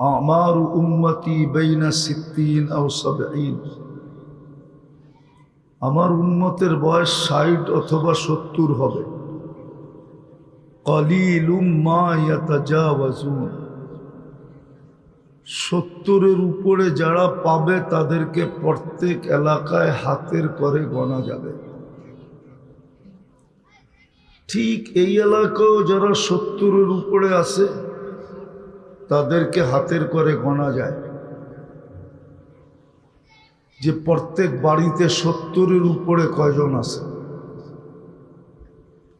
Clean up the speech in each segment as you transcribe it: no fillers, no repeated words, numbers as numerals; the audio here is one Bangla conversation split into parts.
আমারু উম্মতি বাইনা 60 আও 70, আমার উম্মতের বয়স 60 অথবা 70 হবে। কলিলুম মা ইয়াতাজাওয়াজুন, 70-এর উপরে যারা পাবে তাদেরকে প্রত্যেক এলাকায় হাতের করে গোনা যাবে। ঠিক এই এলাকাও যারা 70-এর উপরে আছে তাদেরকে হাতের করে গোনা যায়, যে প্রত্যেক বাড়িতে 70-এর উপরে কয়জন আছে।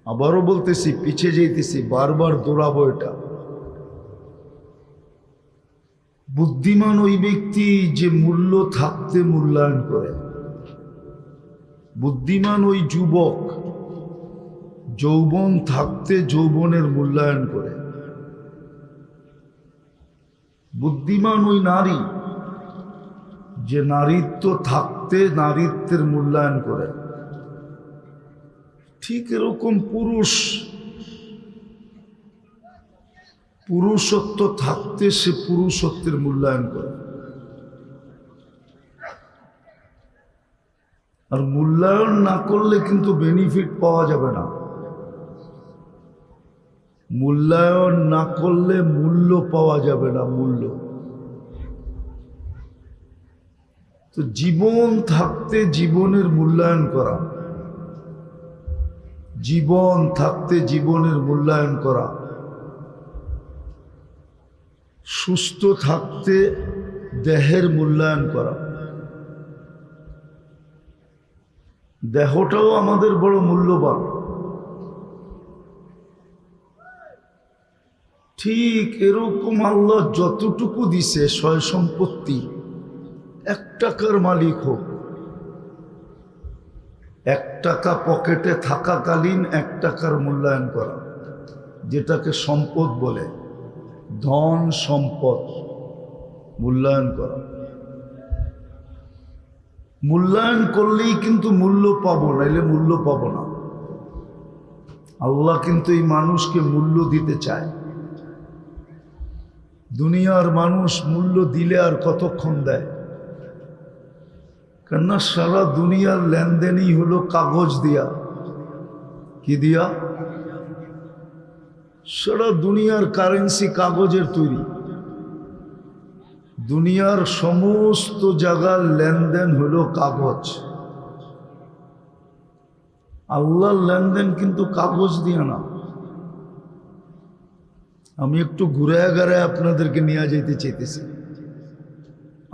আবারও বলতেছি, পিছে যেতেছি, বারবার দৌড়াবো। এটা বুদ্ধিমান ওই ব্যক্তি যে মূল্য থাকতে মূল্যায়ন করে। বুদ্ধিমান ওই যুবক যৌবন থাকতে যৌবনের মূল্যায়ন করে। বুদ্ধিমান ওই নারী যে নারীত্ব থাকতে নারীত্বের মূল্যায়ন করে। ঠিক এরকম পুরুষত্ব থাকতে সে পুরুষত্বের মূল্যায়ন করে। আর মূল্যায়ন না করলে কিন্তু বেনিফিট পাওয়া যাবে না। মূল্যায়ন না করলে মূল্য পাওয়া যাবে না। মূল্য তো জীবন থাকতে জীবনের মূল্যায়ন করা, জীবন থাকতে জীবনের মূল্যায়ন করা, সুস্থ থাকতে দেহের মূল্যায়ন করা। দেহটাও আমাদের বড় মূল্যবান। ঠিক এরকম আল্লাহ যতটুকু দিছে সয় সম্পত্তি, 1 টাকার মালিক হোক, 1 টাকা পকেটে থাকাকালীন 1 টাকার মূল্যায়ন করা, যেটাকে সম্পদ বলে, ধন সম্পদ মূল্যায়ন করা। মূল্যায়ন করলেই কিন্তু মূল্য পাবো, নাইলে মূল্য পাবো না। আল্লাহ কিন্তু এই মানুষকে মূল্য দিতে চায়। দুনিয়ার মানুষ মূল্য দিলে আর কতক্ষণ দেয়? কেননা সারা দুনিয়ার লেনদেনই হলো কাগজ দিয়া। কি দিয়া? সারা দুনিয়ার কারেন্সি কাগজের তৈরি। দুনিয়ার সমস্ত জায়গার লেনদেন হলো কাগজ। আল্লাহর লেনদেন কিন্তু কাগজ দিয়া না। আমি একটু ঘুরে ঘুরে আপনাদেরকে নিয়ে যেতে চাইতেছি।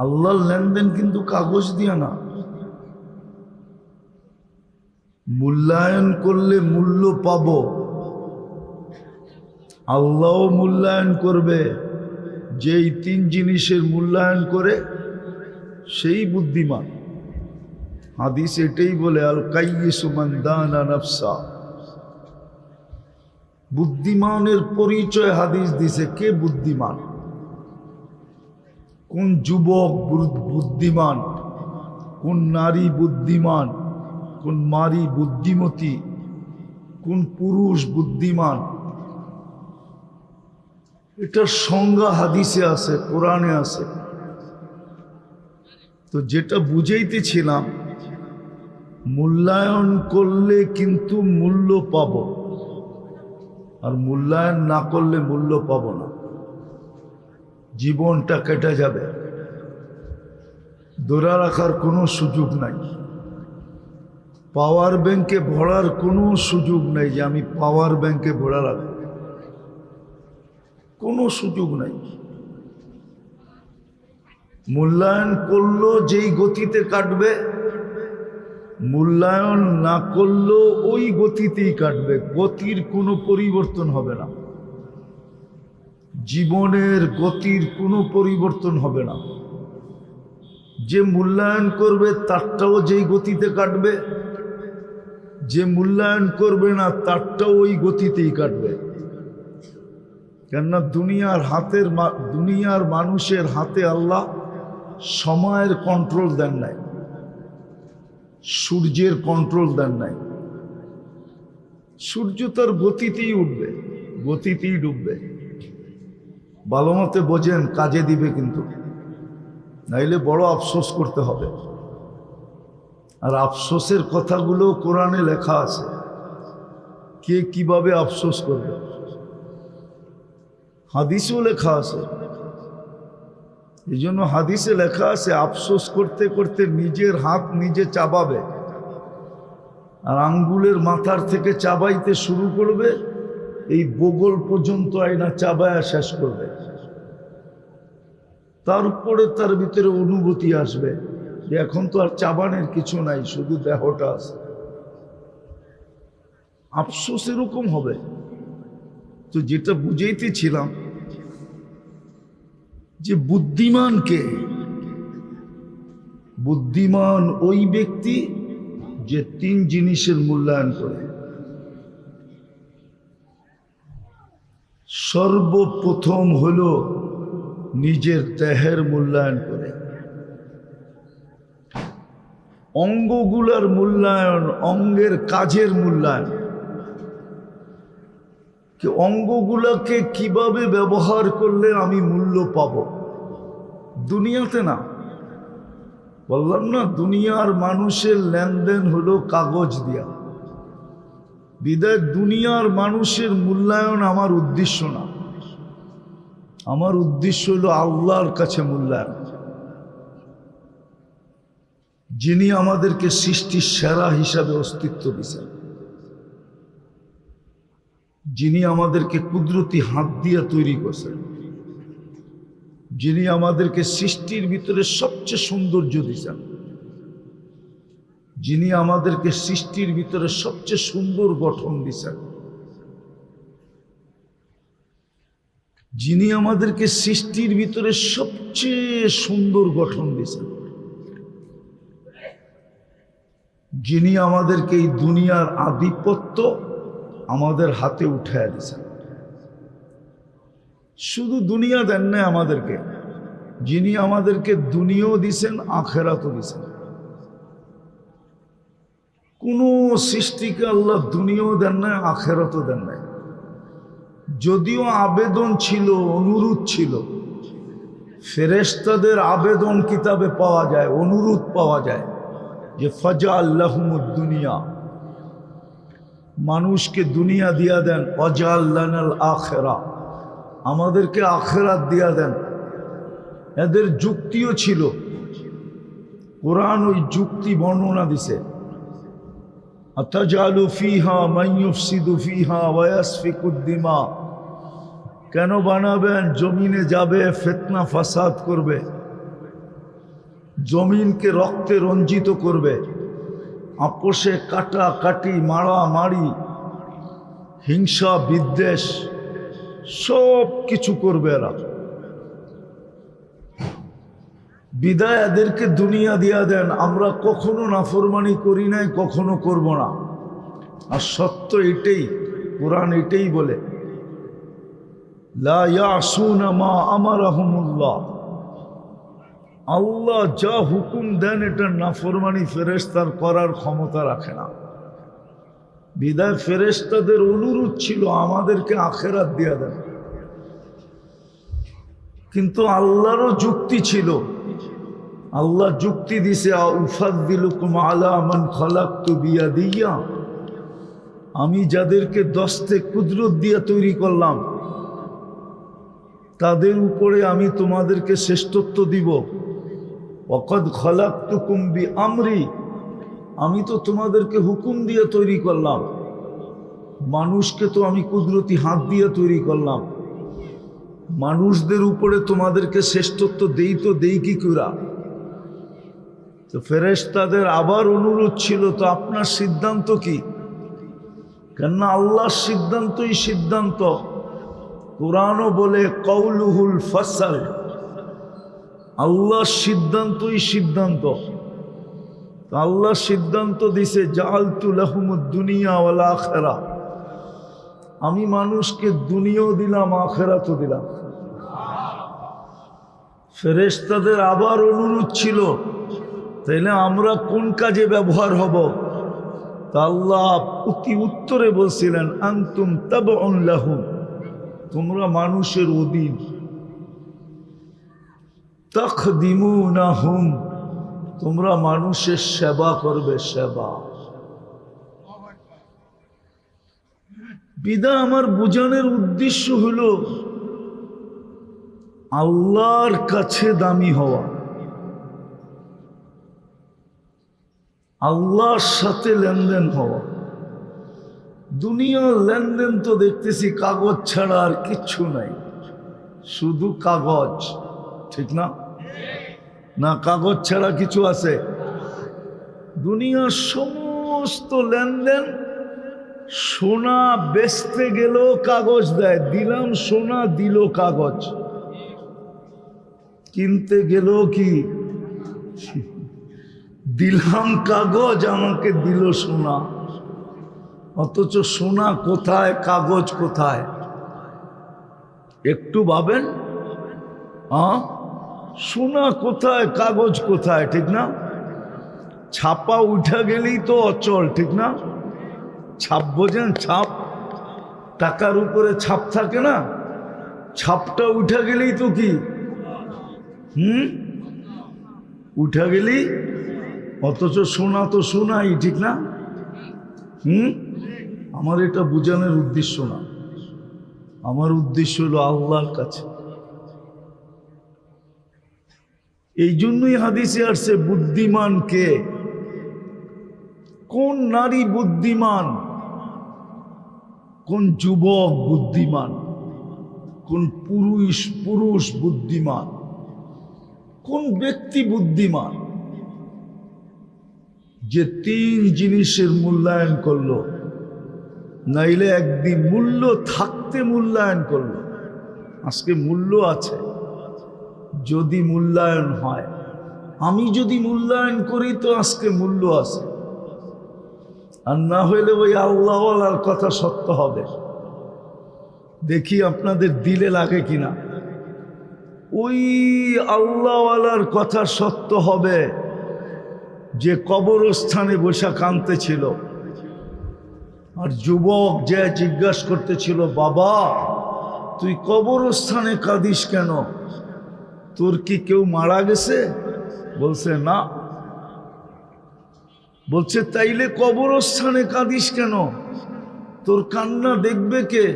আল্লাহর লেনদেন কিন্তু কাগজ দিয়া না। মূল্যায়ন করলে মূল্য পাব। আল্লাহও মূল্যায়ন করবে। যেই 3 জিনিসের মূল্যায়ন করে সেই বুদ্ধিমান। হাদিস এটাই বলে, আল কাইয়িসু মান দানা নাফসা। বুদ্ধিমানের পরিচয় হাদিস দিছে। কে বুদ্ধিমান? কোন যুবক বুদ্ধিমান, কোন নারী বুদ্ধিমান, কোন নারী বুদ্ধিমতী, কোন পুরুষ বুদ্ধিমান, এটার সংজ্ঞা হাদিসে আছে, কোরআনে আছে। তো যেটা বুঝাইতেছিলাম, মূল্যায়ন করলে কিন্তু মূল্য পাব, আর মূল্যায়ন না করলে মূল্য পাব না। জীবনটা কেটে যাবে। ধরে রাখার কোনো সুযোগ নাই। পাওয়ার ব্যাংকে ভরার কোনো সুযোগ নাই যে আমি পাওয়ার ব্যাংকে ভরা রাখব, কোনো সুযোগ নাই। মূল্যায়ন করলো যেই গতিতে কাটবে, মূল্যায়ন না করলেও ওই গতিতেই কাটবে। গতির কোনো পরিবর্তন হবে না। জীবনের গতির কোনো পরিবর্তন হবে না। যে মূল্যায়ন করবে তারটাও যেই গতিতে কাটবে, যে মূল্যায়ন করবে না তারটাও ওই গতিতেই কাটবে। কেননা দুনিয়ার মানুষের হাতে আল্লাহ সময়ের কন্ট্রোল দেন নাই, সূর্যের কন্ট্রোল দেন নাই। সূর্য তার গতিতেই উঠবে, গতিতেই ডুববে। ভালো মতে বোঝেন, কাজে দিবে কিন্তু, নাইলে বড় আফসোস করতে হবে। আর আফসোসের কথাগুলো কোরআনে লেখা আছে, কে কিভাবে আফসোস করবে, হাদিসেও লেখা আছে। এই জন্য হাদিসে লেখা আছে আফসোস করতে করতে নিজের হাত নিজে চাবাবে, আর আঙ্গুলের মাথার থেকে চাবাইতে শুরু করবে, এই বগল পর্যন্ত আয়না চাবায়া শেষ করবে। তারপরে তার ভিতরে অনুভূতি আসবে যে এখন তো আর চাবানের কিছু নাই, শুধু দেহটা আছে। আফসোস এরকম হবে। তো যেটা বুঝাইতেছিলাম যে বুদ্ধিমান কে? বুদ্ধিমান ওই ব্যক্তি যে তিন জিনিসের মূল্যায়ন করে। সর্বপ্রথম হলো নিজের দেহের মূল্যায়ন করে, অঙ্গগুলার মূল্যায়ন, অঙ্গের কাজের মূল্যায়ন, অঙ্গগুলাকে কিভাবে ব্যবহার করলে আমি মূল্য পাব। দুনিয়াতে না, বললাম না দুনিয়ার মানুষের লেনদেন হলো কাগজ দিয়া, বিদায় দুনিয়ার মানুষের মূল্যায়ন আমার উদ্দেশ্য না। আমার উদ্দেশ্য হলো আল্লাহর কাছে মূল্যায়ন, যিনি আমাদেরকে সৃষ্টির সেরা হিসাবে অস্তিত্ব দিয়েছেন, যিনি আমাদেরকে কুদরতি হাত দিয়ে তৈরি করছেন, যিনি আমাদেরকে সৃষ্টির ভিতরে সবচেয়ে সৌন্দর্য দিয়েছেন, যিনি আমাদেরকে সৃষ্টির ভিতরে সবচেয়ে সুন্দর গঠন দিয়েছেন, যিনি আমাদেরকে সৃষ্টির ভিতরে সবচেয়ে সুন্দর গঠন দিয়েছেন, যিনি আমাদেরকে এই দুনিয়ার আধিপত্য আমাদের হাতে উঠায় দিয়েছেন। শুধু দুনিয়া দেন না আমাদেরকে, যিনি আমাদেরকে দুনিয়াও দিছেন, আখেরাতও দিছেন। কোন সৃষ্টিকে আল্লাহ দুনিয়াও দেন না, আখেরাতও দেন নাই। যদিও আবেদন ছিল, অনুরোধ ছিল, ফেরেশতাদের আবেদন কিতাবে পাওয়া যায়, অনুরোধ পাওয়া যায় যে ফাজআল্লাহুমুদ দুনিয়া, মানুষকে দুনিয়া দিয়া দেন, ওয়াজআল্লানাল আখিরা, আমাদেরকে আখিরাত দিয়া দেন। এদের যুক্তিও ছিল, কোরআন ওই যুক্তি বর্ণনা দিছে। আতাজালু ফিহা মান ইউফসিদু ফিহা ওয়া ইয়াসফিকুদ দিমা, কেন বানাবেন? জমিনে যাবে, ফিতনা ফাসাদ করবে, জমিনকে রক্তে রঞ্জিত করবে, আপোষে কাটাকাটি, মারামারি, হিংসা বিদ্বেষ সব কিছু করবে এরা। বিদায় এদেরকে দুনিয়া দিয়া দেন। আমরা কখনো নাফরমানি করি নাই, কখনো করব না। আর সত্য এটাই, কোরআন এটাই বলে, লা ইয়াসুনা মা আমারাহুমুল্লাহ, আল্লাহ যা হুকুম দেন এটা নাফরমানি ফেরেশতার করার ক্ষমতা রাখে না। বিদায় ফেরেশতাদের অনুরোধ ছিল আমাদেরকে আখিরাত দিয়া দেন, কিন্তু আল্লাহরও যুক্তি ছিল। আল্লাহ যুক্তি দিছে, উফাদ্দিলুকুম আলা মান খালাকতু বিয়াদিয়া, আমি যাদেরকে দস্তে কুদরত দিয়ে তৈরি করলাম তাদের উপরে আমি তোমাদেরকে শ্রেষ্ঠত্ব দিব। ওয়াকাদ খালাকতুকুম বিআমরি, আমি তো তোমাদেরকে হুকুম দিয়ে তৈরি করলাম, মানুষকে তো আমি কুদরতি হাত দিয়ে তৈরি করলাম, মানুষদের উপরে তোমাদেরকে শ্রেষ্ঠত্ব দেই কি করা? তো ফেরেশতাদের আবার অনুরোধ ছিল, তো আপনার সিদ্ধান্ত কি? কেননা আল্লাহর সিদ্ধান্তই সিদ্ধান্ত। কোরআনও বলে কওলুহুল ফাসল, আল্লাহর সিদ্ধান্তই সিদ্ধান্ত। আল্লাহ সিদ্ধান্ত দিছে, জাআলতু লাহুমুদ দুনিয়া ওয়াল আখিরা, আমি মানুষকে দুনিয়াও দিলাম, আখিরাতও দিলাম। ফেরেশতাদের আবার অনুরোধ ছিল, তাইলে আমরা কোন কাজে ব্যবহার হব? তা আল্লাহ অতি উত্তরে বলছিলেন, আনতুম তাবউন লাহুম, তোমরা মানুষের অধীন, তাখদিমুনাহুম, তোমরা মানুষের সেবা করবে, সেবা। বিদা আমার বোঝানোর উদ্দেশ্য হলো আল্লাহর কাছে দামি হওয়া, আল্লাহর সাথে লেনদেন হওয়া। দুনিয়ার লেনদেন তো দেখতেছি কাগজ ছাড়া আর কিচ্ছু নাই, শুধু কাগজ, ঠিক না? না, কাগজ ছাড়া কিছু আছে? দুনিয়ার সমস্ত লেনদেন, সোনা বেচতে গেলেও কাগজ দেয়, দিলাম সোনা, দিল কাগজ। কিনতে গেলেও কি দিলাম কাগজ, আমাকে দিল সোনা। অথচ সোনা কোথায়, কাগজ কোথায়? একটু ভাবেন, সোনা কোথায়, কাগজ কোথায়, ঠিক না? ছাপা উঠা গেলেই তো অচল, ঠিক না? ছাপ বোঝেন? ছাপ, টাকার উপরে ছাপ থাকে না, ছাপটা উঠা গেলেই তো কি উঠা গেলেই। অথচ সোনা তো সোনাই, ঠিক না? আমার এটা বোঝানোর উদ্দেশ্য না, আমার উদ্দেশ্য হলো আল্লাহর কাছে। এই জন্যই হাদিসে আসছে বুদ্ধিমান কে, কোন নারী বুদ্ধিমান, কোন যুবক বুদ্ধিমান, কোন পুরুষ বুদ্ধিমান, কোন ব্যক্তি বুদ্ধিমান, যে তিন জিনিসের মূল্যায়ন করলো, নাইলে একদিন মূল্য থাকতে মূল্যায়ন করলো। আজকে মূল্য আছে, যদি মূল্যায়ন হয়, আমি যদি মূল্যায়ন করি তো আজকে মূল্য আছে, আর না হইলে ওই আল্লাহওয়ালার কথা সত্য হবে। দেখি আপনাদের দিলে লাগে কিনা। ওই আল্লাহওয়ালার কথা সত্য হবে যে কবরস্থানে বসে কাঁদতেছিল, আর যুবক যে জিজ্ঞাসা করতেছিল, বাবা তুই কবরস্থানে কাঁদিস কেন, তোর কি কেউ মারা গেছে? বলছে না। বলছে তাইলে কবরস্থানে কাঁদিস কেন, তোর কান্না দেখবে কে?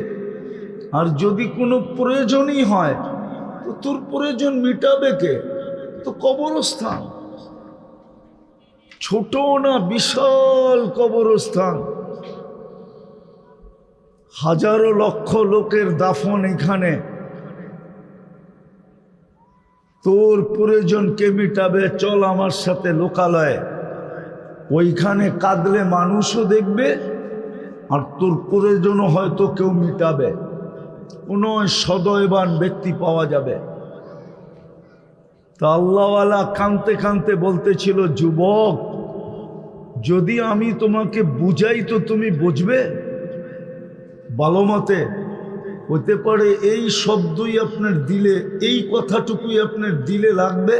আর যদি কোনো প্রয়োজনই হয় তো তোর প্রয়োজন মিটাবে কে? তো কবরস্থান ছোট না, বিশাল কবরস্থান, হাজারো লক্ষ লোকের দাফন এখানে। তোর প্রয়োজন কে মিটাবে? চল আমার সাথে লোকালয়ে, ওইখানে কাঁদলে মানুষও দেখবে, আর তোর প্রয়োজনও হয়তো কেউ মিটাবে, কোনো সদয়বান ব্যক্তি পাওয়া যাবে। তা আল্লাহওয়ালা কাঁদতে কাঁদতে বলতেছিল, যুবক যদি আমি তোমাকে বুঝাই তো তুমি বুঝবে ভালো মতে? হতে পারে এই শব্দই আপনার দিলে, এই কথাটুকুই আপনার দিলে লাগবে,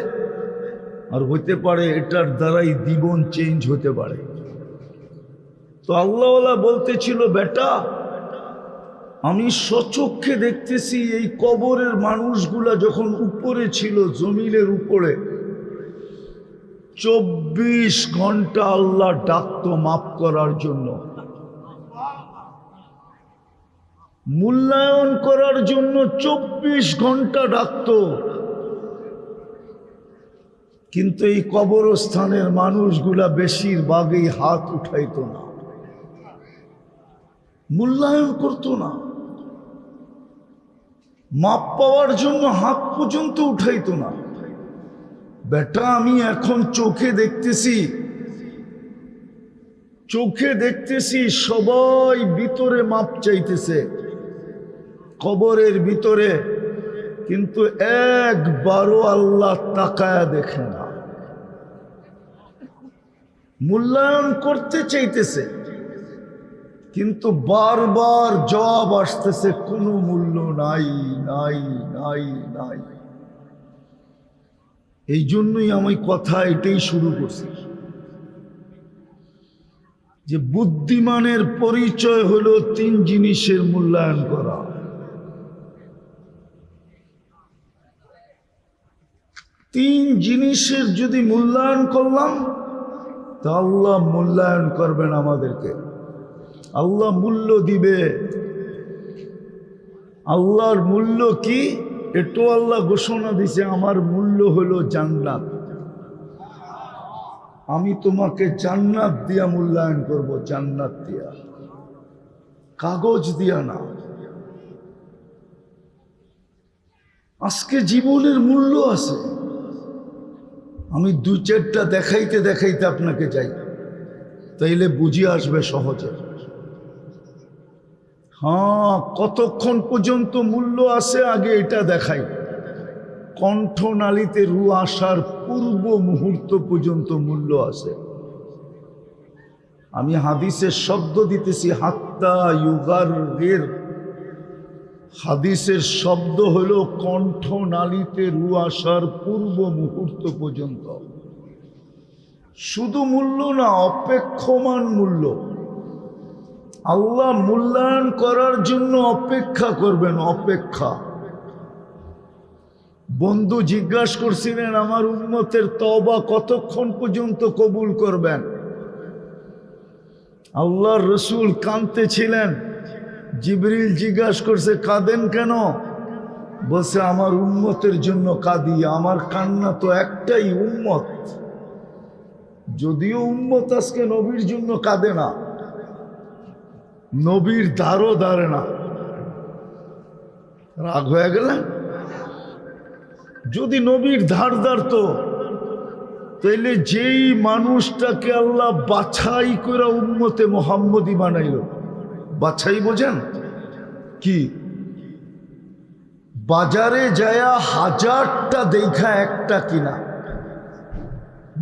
আর হতে পারে এটার দ্বারাই জীবন চেঞ্জ হতে পারে। তো আল্লাহওয়ালা বলতেছিল, বেটা আমি স্বচক্ষে দেখতেছি এই কবরের মানুষগুলা যখন উপরে ছিল, জমিনের উপরে 24 ঘন্টা আল্লাহ ডাকতো মাফ করার জন্য, মূল্যায়ন করার জন্য 24 ঘন্টা ডাকতো। কিন্তু এই কবরস্থানের মানুষগুলা বেশিরভাগই হাত উঠাইতো না, মূল্যায়ন করতো না, মাপ পাওয়ার জন্য হাত পর্যন্ত উঠাইতো না। বেটা আমি এখন চোখে দেখতেছি সবাই ভিতরে মাপ চাইতেছে কবরের ভিতরে, কিন্তু একবারও আল্লাহ তাকায়া দেখে না। মূল্যায়ন করতে চাইতেছে, কিন্তু বারবার জবাব আসতেছে কোনো মূল্য নাই, নাই, নাই, নাই। এই জন্যই আমি কথা এটাই শুরু করছি যে বুদ্ধিমানের পরিচয় হলো তিন জিনিসের মূল্যায়ন করা। তিন জিনিসের যদি মূল্যায়ন করলাম তা আল্লাহ মূল্যায়ন করবেন আমাদেরকে, আল্লাহ মূল্য দিবে। আল্লাহর মূল্য কি এটো আল্লাহ ঘোষণা দিছে, আমার মূল্য হলো জান্নাত। আমি তোমাকে জান্নাত দিয়া মূল্যায়ন করব, জান্নাত দিয়া, কাগজ দিয়া না। আজকে জীবনের মূল্য আছে। আমি দুই চারটা দেখাইতে দেখাইতে আপনাকে যাই, তাইলে বুঝে আসবে সহজে। হ্যাঁ, কতক্ষণ পর্যন্ত মূল্য আছে আগে এটা দেখাই। কণ্ঠনালীতে রু আসার পূর্ব মুহূর্ত পর্যন্ত মূল্য আছে। আমি হাদিসের শব্দ দিতেছি, হাত্তা ইউগারগির। হাদিসের শব্দ হলো কণ্ঠনালীতে রু আসার পূর্ব মুহূর্ত পর্যন্ত। শুধু মূল্য না, অপেক্ষমান মূল্য। আল্লাহ মূল্যায়ন করার জন্য অপেক্ষা করবেন, অপেক্ষা। বন্ধু জিজ্ঞাসা করছিলেন, আমার উম্মতের তওবা কতক্ষণ পর্যন্ত কবুল করবেন? আল্লাহর রসুল কাঁদতেছিলেন। জিবরিল জিজ্ঞাসা করছে, কাঁদেন কেন? বলছে, আমার উম্মতের জন্য কাঁদি। আমার কান্না তো একটাই, উম্মত। যদিও উম্মত আজকে নবীর জন্য কাঁদে না, নবীর ধারও ধারে না। রাগ হয়ে গেলেন? যদি নবীর ধার ধারতো তাইলে যেই মানুষটাকে আল্লাহ বাছাই করে উম্মতে মুহাম্মদী বানাইল, বাছাই বোঝেন কি? বাজারে যায়া হাজারটা দেখা একটা কিনা,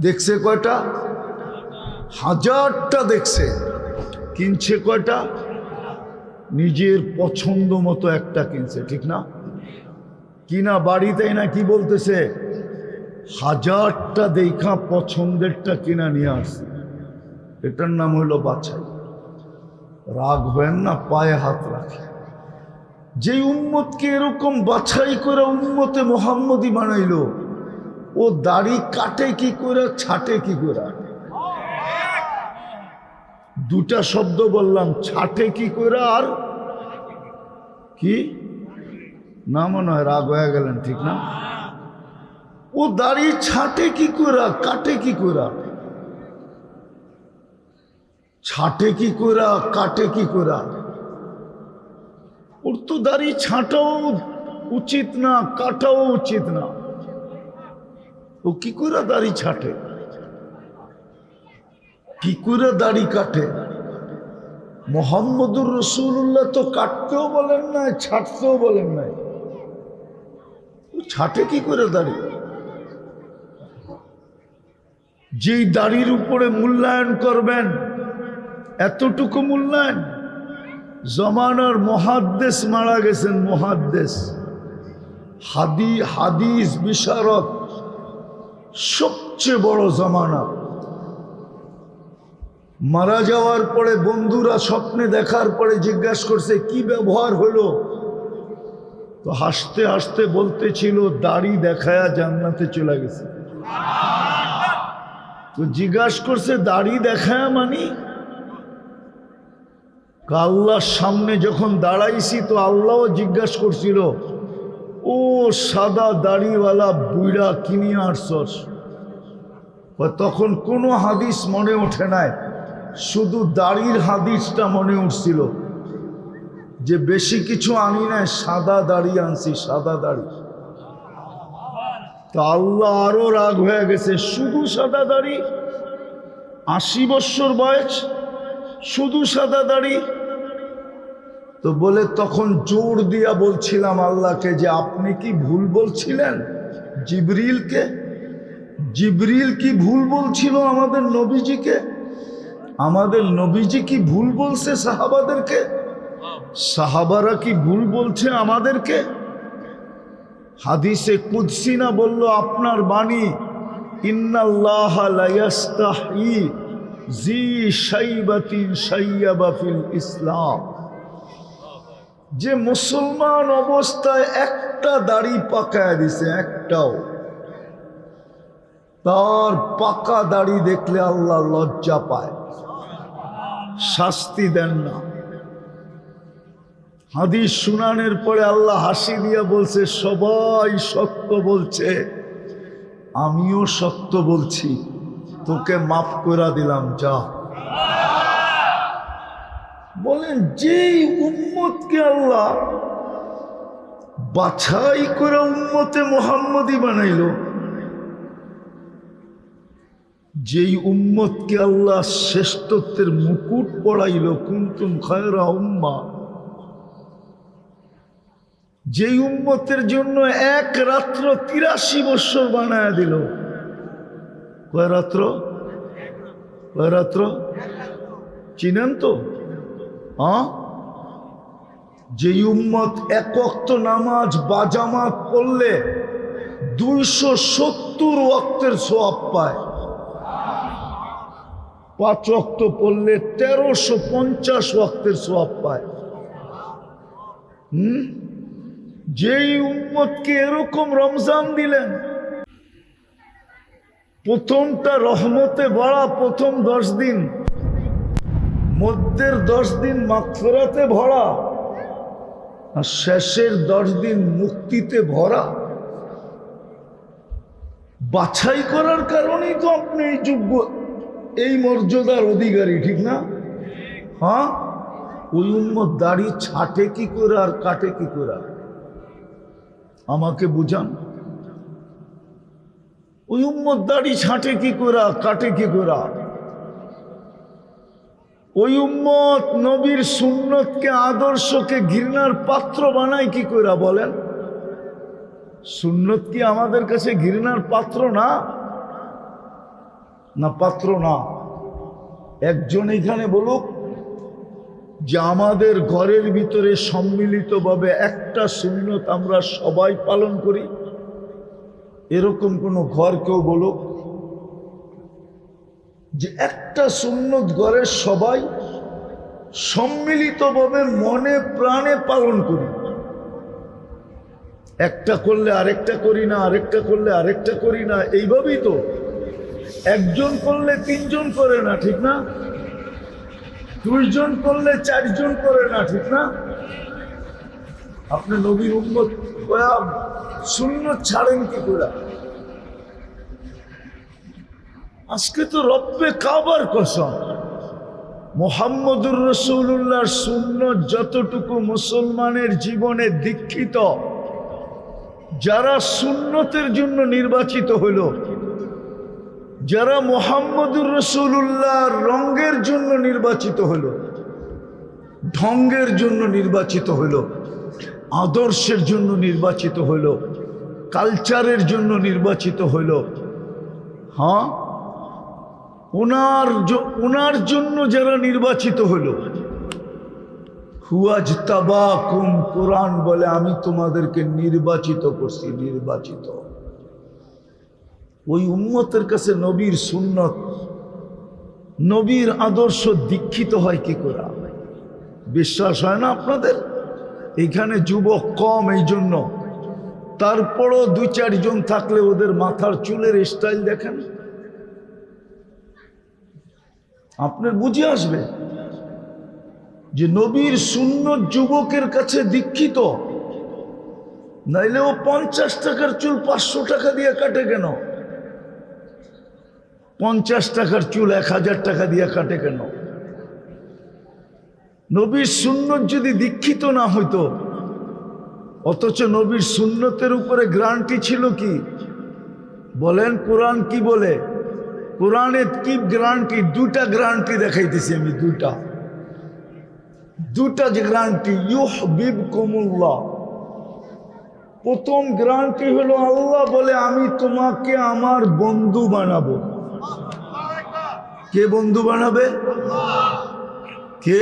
দেখছে কয়টা? হাজারটা দেখছে, কিনছে কয়টা? নিজের পছন্দ মতো একটা কিনছে, ঠিক না? কিনা বাড়িতেই না কি বলতেছে, হাজারটা দেখা পছন্দেরটা কিনা নিয়ে আসছে। এটার নাম হলো বাছাই। রাগ হবেন না, পায়ে হাত রাখে। যে উম্মতকে এরকম বাছাই করে উম্মতে মুহাম্মদী বানাইলো, ও দাড়ি কাটে কি করে, ছাটে কি করে? দুটা শব্দ বললাম, ছাটে কি করে আর কি? না মনে হয় রাগ হয়ে গেলেন, ঠিক না? ও দাড়ি ছাটে কি করে, কাটে কি করে? ছাটে কি করে, কাটে কি করে? ওর তো দাড়ি ছাঁটাও উচিত না, কাটাও উচিত না। ও কি করে দাড়ি ছাটে, কি করে দাড়ি কাটে? মুহাম্মদুর রাসূলুল্লাহ তো কাটতেও বলেন না, ছাঁটতেও বলেন নাই। ছাটে কি করে দাড়ি? যেই দাড়ির উপরে মূল্যায়ন করবেন, এতটুকু মূল্যায়ন। জমানার মুহাদ্দিস মারা গেছেন, মুহাদ্দিস, হাদিস বিশারদ, সবচেয়ে বড় জমানা। মারা যাওয়ার পরে বন্ধুরা স্বপ্নে দেখার পরে জিজ্ঞাসা করছে, কি ব্যবহার হলো? তো হাসতে হাসতে বলতেছিল, দাড়ি দেখায়া জান্নাতে চলে গেছে। তো জিজ্ঞাসা করছে, দাড়ি দেখায়া মানি? আল্লাহর সামনে যখন দাঁড়াইছি তো আল্লাহও জিজ্ঞাসা করছিল, ও সাদা দাড়িওয়ালা বুইড়া কিনিয়ে আসছস? তখন কোনো হাদিস মনে ওঠে নাই, শুধু দাড়ির হাদিসটা মনে উঠছিল, যে বেশি কিছু আনি নাই, সাদা দাড়ি আনছি, সাদা দাড়ি। তো আল্লাহ আরো রাগ হয়ে গেছে, শুধু সাদা দাড়ি, 80 বছর বয়স, শুধু সাদা দাড়ি। তো বলে, তখন জোর দিয়া বলছিলাম আল্লাহকে যে আপনি কি ভুল বলছিলেন? জিবরিলকে, জিবরিল কি ভুল বলছিল আমাদের নবীজিকে? আমাদের নবীজি কি ভুল বলছে সাহাবাদেরকে? সাহাবারা কি ভুল বলছে আমাদেরকে? হাদিসে কুদসি না বলল আপনার বাণী, ইন্নাল্লাহা লা ইয়াস্তাহি জি শাইবাতিন শাইয়াবা ফিল ইসলাম। যে মুসলমান অবস্থায় একটা দাড়ি পাকায় দিছে, একটাও, তার পাকা দাড়ি দেখলে আল্লাহ লজ্জা পায়, শাস্তি দেন না। হাদিস শুনানোর পরে আল্লাহ হাসি দিয়া বলছে, সবাই সত্য বলছে, আমিও সত্য বলছি, তোকে মাফ করে দিলাম, যা। বলেন, যেই উম্মতকে আল্লাহ বাছাই করে উম্মতে মুহাম্মদী বানাইল, যেই উম্মতকে আল্লাহ শ্রেষ্ঠত্বের মুকুট পড়াইল, কুনতুম খায়রা উম্মাহ, যেই উম্মতের জন্য এক রাত্র ৮৩ বৎসর বানায় দিল। কয় রাত্র? কয় রাত্র? চিনেন তো? হ্যাঁ, যেই উম্মত এক ওয়াক্ত নামাজ বাজামাত পড়লে ২৭০ ওয়াক্তের সওয়াব পায়, ৫ ওয়াক্ত পড়লে ১৩৫০ ওয়াক্তের সওয়াব পায়। যেই উম্মতকে এরকম রমজান দিলেন, প্রথমটা রহমতে ভরা প্রথম 10 দিন, মধ্যের 10 দিন মাগফিরাতে ভরা, আর শেষের 10 দিন মুক্তিতে ভরা। বাছাই করার কারণেই তো আপনি এই যোগ্য, এই মর্যাদার অধিকারী, ঠিক না? হ্যাঁ, ওই উম্মত দাড়ি ছাটে কি করে আর কাটে কি করে? আমাকে বুঝান। ওই উম্মত দাড়ি ছাঁটে কি করে, কাটে কি করে? ওই উম্মত নবীর সুন্নতকে, আদর্শকে ঘৃণার পাত্র বানায় কি করে? বলেন, সুন্নত কি আমাদের কাছে ঘৃণার পাত্র না? না, পাত্র না। একজন এখানে বলুক যে আমাদের ঘরের ভিতরে সম্মিলিতভাবে একটা সুন্নত আমরা সবাই পালন করি, এরকম কোন ঘর কেউ বলুক যে একটা সুন্নত ঘরের সবাই সম্মিলিতভাবে মনে প্রাণে পালন করি। একটা করলে আরেকটা করি না, আরেকটা করলে আরেকটা করি না, এইভাবেই তো। একজন করলে 3 জন করে না, ঠিক না? 2 জন করলে 4 জন করে না, ঠিক না? আপনি নবীর উম্মত সুন্নত ছাড়েন কি করে? আজকে তো রব্বে কাবার কসম, মুহাম্মদুর রাসূলুল্লাহর সুন্নত যতটুকু মুসলমানের জীবনে দীক্ষিত, যারা সুন্নতের জন্য নির্বাচিত হইল, যারা মুহাম্মদুর রাসূলুল্লাহর রঙের জন্য নির্বাচিত হইল, ঢঙ্গের জন্য নির্বাচিত হইল, আদর্শের জন্য নির্বাচিত হইল, কালচারের জন্য নির্বাচিত হইল, হ্যাঁ, ওনার জন্য যারা নির্বাচিত হইল, হুয়াজতাবাকুম, কোরআন বলে আমি তোমাদেরকে নির্বাচিত করছি, নির্বাচিত। ওই উম্মতের কাছে নবীর সুন্নত, নবীর আদর্শ দীক্ষিত হয় কি করে? বিশ্বাস হয় না আপনাদের? এখানে যুবক কম, এই জন্য। তারপরও 2-4 জন থাকলে ওদের মাথার চুলের স্টাইল দেখেন, আপনার বুঝে আসবে যে নবীর সুন্নত যুবকের কাছে দীক্ষিত। নাইলে ও 50 টাকার চুল 500 টাকা দিয়ে কাটে কেন? 50 টাকার চুল 1000 টাকা দিয়ে কাটে কেন? নবীর সুন্নত যদি দীক্ষিত না হইতো, অথচ নবীর সুন্নতের উপরে গ্যারান্টি ছিল কি? বলেন, কোরআন কি বলে? কোরআনে কি গ্যারান্টি? 2টা গ্যারান্টি দেখাইতেছি আমি, 2টা যে গ্যারান্টি। ইউহিব্বুকুমুল্লাহ, প্রথম গ্যারান্টি হলো আল্লাহ বলে আমি তোমাকে আমার বন্ধু বানাবো। কে বন্ধু বানাবে? কে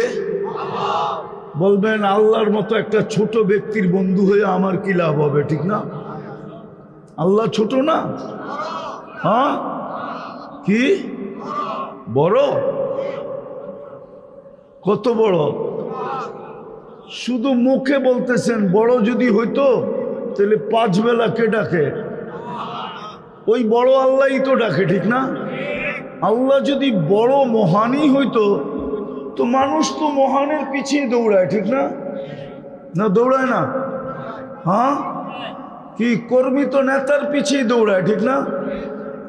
বলবেন? আল্লাহর মতো একটা ছোট ব্যক্তির বন্ধু হয়ে আমার কি লাভ হবে, ঠিক না? আল্লাহ ছোট না? হ্যাঁ, কি বড়? কত বড়? শুধু মুখে বলতেছেন বড়। যদি হইতো তাহলে 5 বেলা কে ডাকে? ওই বড় আল্লাহই তো ডাকে, ঠিক না? আল্লাহ যদি বড় মহানই হইতো তো মানুষ তো মহানের পিছিয়ে দৌড়ায়, ঠিক না? না দৌড়ায় না? হ্যাঁ, কি কর্মী তো নেতার পিছিয়ে দৌড়ায়, ঠিক না?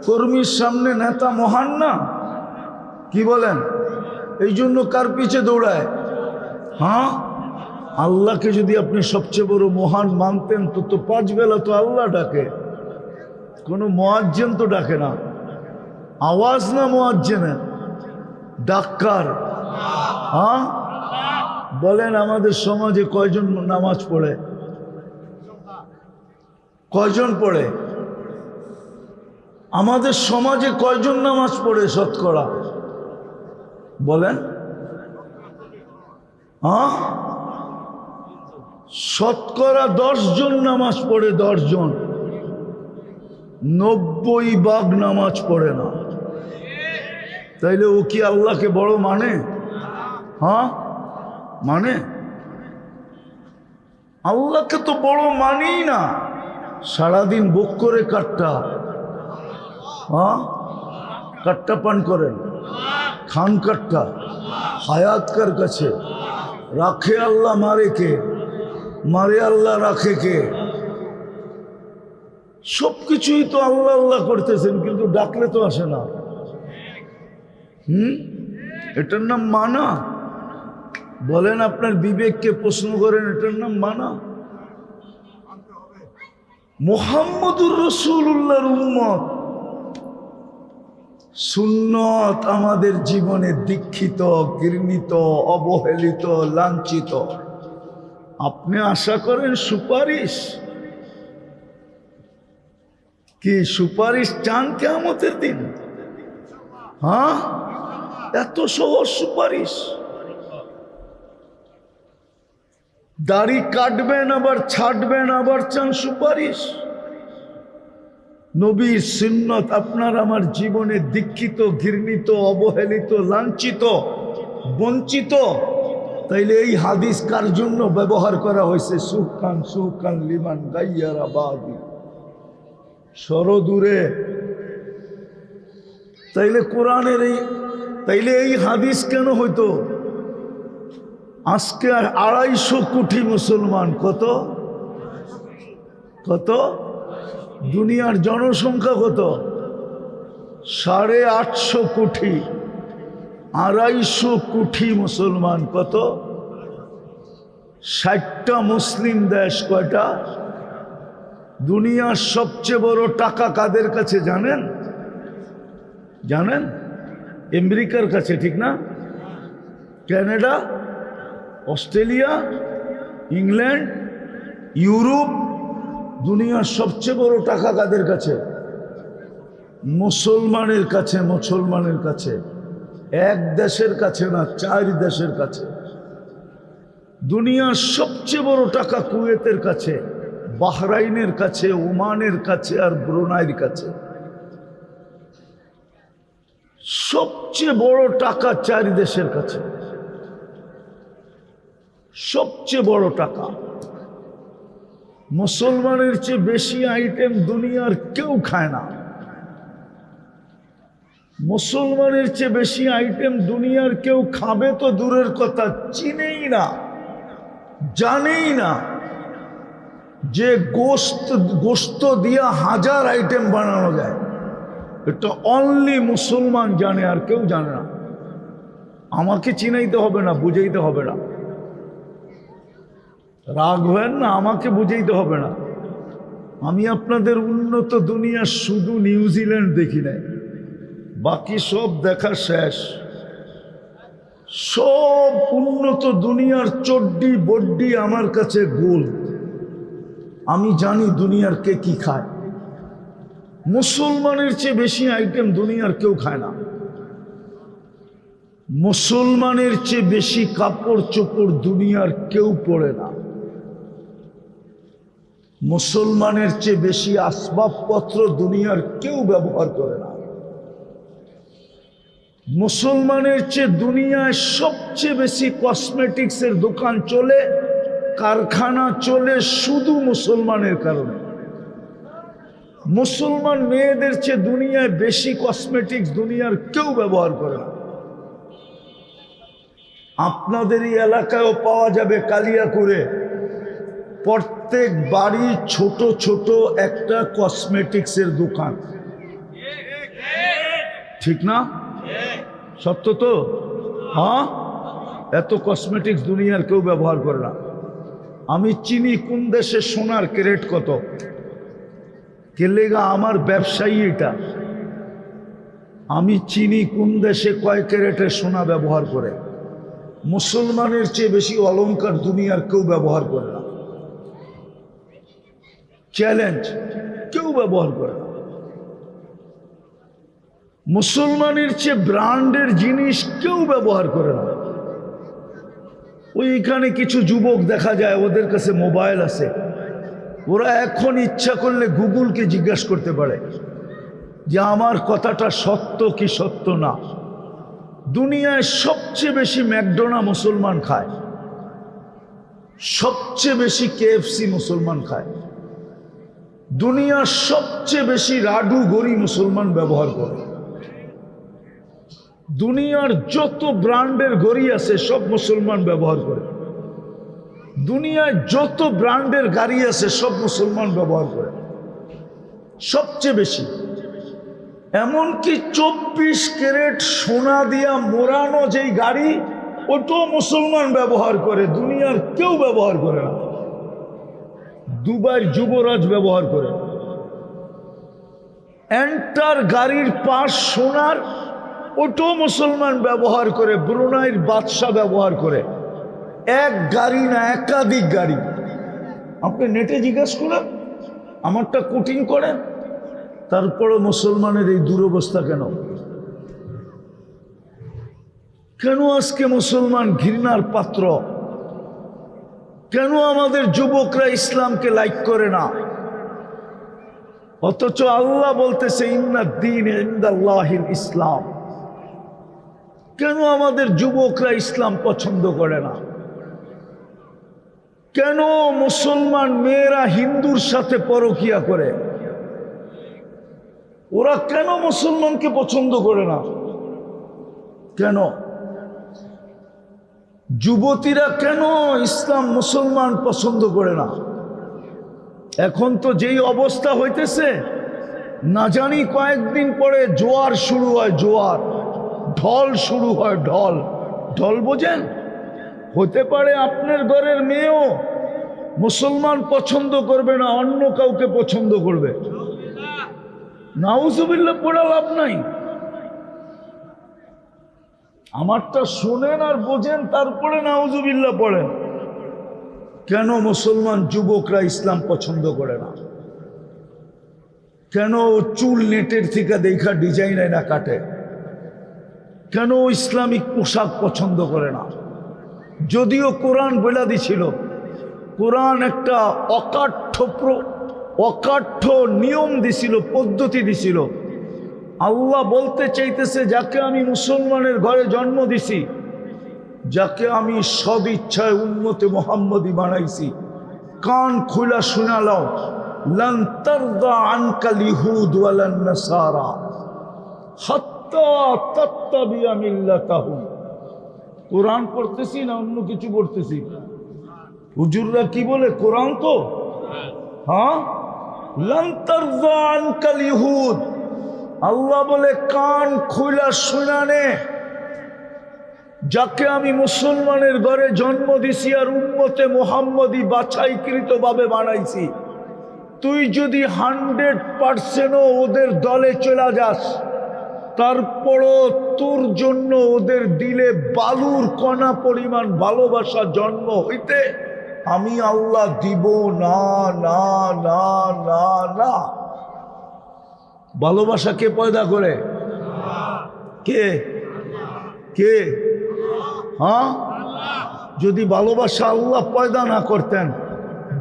কর্মীর সামনে নেতা মহান না, কি বলেন? এই জন্য কার পিছে দৌড়ায়? হ্যাঁ, আল্লাহকে যদি আপনি সবচেয়ে বড় মহান মানতেন তো 5 বেলা তো আল্লাহ ডাকে, কোনো মুয়াজ্জিন তো ডাকে না। আওয়াজ না মুয়াজ্জিনের, ডাক্কার। হ্যাঁ, বলেন আমাদের সমাজে কয়জন নামাজ পড়ে? কয়জন পড়ে? আমাদের সমাজে কয়জন নামাজ পড়ে শতকরা? বলেন। হ্যাঁ, শতকরা 10 জন নামাজ পড়ে, 10 জন। 90% নামাজ পড়ে না। তাইলে ও কি আল্লাহকে বড় মানে? হ্যাঁ, মানে? আল্লাহকে তো বড় মানেই না। সারাদিন বুক করে কাটটা, হ্যাঁ, কাট্টা পান করেন, খান কাট্টা, হায়াত কার কাছে? রাখে আল্লাহ, মারে কে? মারে আল্লাহ, রাখে কে? সব কিছুই তো আল্লাহ আল্লাহ করতেছেন, কিন্তু ডাকলে তো আসে না। এটার নাম মানা? বলেন, আপনার বিবেককে প্রশ্ন করেন, এটার নাম মানা? মুহাম্মদুর রাসূলুল্লাহর উম্মত, সুন্নত আমাদের জীবনে দীক্ষিত, ঘৃণিত, অবহেলিত, লাঞ্ছিত। আপনি আশা করেন সুপারিশ? কি সুপারিশ চান কিয়ামতের দিন? হ্যাঁ, এত সহজ সুপারিশ? দাড়ি কাটবেন আবার ছাড়বেন, আবার চান সুপারিশ? নবীর সুন্নত আপনার আমার জীবনে দীক্ষিত, ঘৃণিত, অবহেলিত, লাঞ্ছিত, বঞ্চিত। তাইলে এই হাদিস কার জন্য ব্যবহার করা হয়েছে? সুকান সুকান লিমান গাইয়ারা বাদি, সরদূরে। তাইলে কোরআনের তাইলে এই হাদিস কেন হইতো? আজকে 250 কোটি মুসলমান। কত? কত? দুনিয়ার জনসংখ্যা কত? 850 কোটি। 250 কোটি মুসলমান। কত? 60টা মুসলিম দেশ। কয়টা? দুনিয়ার সবচেয়ে বড় টাকা কাদের কাছে জানেন? জানেন? আমেরিকার কাছে, ঠিক না? Canada, Australia, England, Europe. দুনিয়ার সবচেয়ে বড় টাকা কাদের কাছে? মুসলমানের কাছে। মুসলমানের কাছে। এক দেশের কাছে না, 4 দেশের কাছে। দুনিয়ার সবচেয়ে বড় টাকা কুয়েতের কাছে, বাহরাইনের কাছে, ওমানের কাছে আর ব্রুনাইয়ের কাছে। সবচেয়ে বড় টাকা 4 দেশের কাছে। সবচেয়ে বড় টাকা। মুসলমানের চেয়ে বেশি আইটেম দুনিয়ার কেউ খায় না। মুসলমানের চেয়ে বেশি আইটেম দুনিয়ার কেউ খাবে তো দূরের কথা, চিনেই না, জানেই না যে গোশত দিয়া 1000 আইটেম বানানো যায়। এটা অনলি মুসলমান জানে, আর কেউ জানে না। আমাকে চিনাইতে হবে না, বুঝাইতে হবে না। রাগ হয় না, আমাকে বুঝাইতে হবে না। আমি আপনাদের উন্নত দুনিয়া শুধু নিউজিল্যান্ড দেখি নাই, বাকি সব দেখা শেষ। সব উন্নত দুনিয়ার চড্ডি বড্ডি আমার কাছে গোল। আমি জানি দুনিয়ার কে কি খায়। মুসলমানের চেয়ে বেশি আইটেম দুনিয়ার কেউ খায় না। মুসলমানের চেয়ে বেশি কাপড় চোপড় দুনিয়ার কেউ পরে না। মুসলমানের চেয়ে বেশি আসবাবপত্র দুনিয়ার কেউ ব্যবহার করে না। মুসলমানের চেয়ে দুনিয়ায় সবচেয়ে বেশি কসমেটিক্সের দোকান চলে, কারখানা চলে শুধু মুসলমানের কারণে। মুসলমান মেয়েদের চেয়ে দুনিয়ায় বেশি কসমেটিক্স দুনিয়ার কেউ ব্যবহার করে না। আপনাদেরই এলাকায়ও পাওয়া যাবে কালিয়াকুড়ে, প্রত্যেক বাড়ি ছোট ছোট একটা কসমেটিক্সের দোকান, ঠিক না? সত্য তো? হ্যাঁ, এত কসমেটিক্স দুনিয়ার কেউ ব্যবহার করে না। আমি চিনি কোন দেশে সোনার ক্যারেট কত, কেলেগা আমার ব্যবসায়ী এটা। আমি চিনি কোন দেশে কয় ক্যারেটের সোনা ব্যবহার করে। মুসলমানের চেয়ে বেশি অলংকার দুনিয়ার কেউ ব্যবহার করে না। চ্যালেঞ্জ, কেউ ব্যবহার করে না। মুসলমানের চেয়ে ব্র্যান্ডের জিনিস কেউ ব্যবহার করে না। ওইখানে কিছু যুবক দেখা যায়, ওদের কাছে মোবাইল আছে, ওরা এখন ইচ্ছা করলে গুগলকে জিজ্ঞাসা করতে পারে যে আমার কথাটা সত্য কি সত্য না। দুনিয়ায় সবচেয়ে বেশি ম্যাকডোনা মুসলমান খায়, সবচেয়ে বেশি কেএফসি মুসলমান খায়, দুনিয়ার সবচেয়ে বেশি রাডু গড়ি মুসলমান ব্যবহার করে। দুনিয়ার যত ব্র্যান্ডের ঘড়ি আছে সব মুসলমান ব্যবহার করে। দুনিয়ায় যত ব্র্যান্ডের গাড়ি আছে সব মুসলমান ব্যবহার করে, সবচেয়ে বেশি। এমনকি 24 ক্যারেট সোনা দিয়া মোড়ানো যেই গাড়ি, ওটাও মুসলমান ব্যবহার করে, দুনিয়ার কেউ ব্যবহার করে না। দুবাইয়ের যুবরাজ ব্যবহার করে। এন্টার গাড়ির পাশ সোনার, ওটাও মুসলমান ব্যবহার করে, ব্রুনাইয়ের বাদশা ব্যবহার করে। এক গাড়ি না, একাধিক গাড়ি। আপনি নেটে জিজ্ঞাসা করেন, আমারটা কোটিং করেন, তারপরে মুসলমানের এই দুরবস্থা কেন? কেন আজকে মুসলমান ঘৃণার পাত্র? কেন আমাদের যুবকরা ইসলামকে লাইক করে না? অথচ আল্লাহ বলতেছে ইন্নাদ-দীন ইনদাল্লাহিল ইসলাম। কেন আমাদের যুবকরা ইসলাম পছন্দ করে না? কেন মুসলমান মেয়েরা হিন্দুর সাথে পরকিয়া করে? ওরা কেন মুসলমানকে পছন্দ করে না? কেন যুবতীরা কেন ইসলাম মুসলমান পছন্দ করে না? এখন তো যেই অবস্থা হইতেছে, না জানি কয়েকদিন পরে জোয়ার শুরু হয়, জোয়ার, ঢল শুরু হয়, ঢল। ঢল বোঝেন? হতে পারে আপনার ঘরের মেয়েও মুসলমান পছন্দ করবে না, অন্য কাউকে পছন্দ করবে। নাউজুবিল্লাহ পড়া লাভ নাই। আমারটা শোনেন আর বোঝেন, তারপরে নাউজুবিল্লাহ পড়েন। কেন মুসলমান যুবকরা ইসলাম পছন্দ করে না? কেন চুল নেটের থেকে দেখা ডিজাইন না কাটে? কেন ইসলামিক পোশাক পছন্দ করে না? যদিও কোরআন বলে দিছিল, কোরআন একটা অকাঠ্য নিয়ম দিছিল, পদ্ধতি দিছিল। আল্লাহ বলতে চাইতেছে, যাকে আমি মুসলমানের ঘরে জন্ম দিছি, যাকে আমি সদিচ্ছায় উম্মতে মুহাম্মদী বানাইছি, কান খুলা শুনালাও, লান তারদা আনকাল ইহুদ ওয়ালান নাসারা হাত্তা তাত্তাবিয়া মিল্লাতাহুম। কোরআন পড়তেছি না অন্য কিছু পড়তেছি? হুজুররা কি বলে? কোরআন তো। হ্যাঁ, লান তারদা আনকাল ইহুদ। আল্লাহ বলে কান খুলা শুনানে, যাকে আমি মুসলমানের ঘরে জন্ম দিছি আর উম্মতে মুহাম্মদী বাছাইকৃত ভাবে বানাইছি, তুই যদি 100% ওদের দলে চলে যাস, তারপরও তোর জন্য ওদের দিলে বালুর কণা পরিমাণ ভালোবাসা জন্ম হইতে আমি আল্লাহ দিব না, না, না, না, না। ভালোবাসা কে পয়দা করে? কে? কে? হ্যাঁ, যদি ভালোবাসা আল্লাহ পয়দা না করতেন,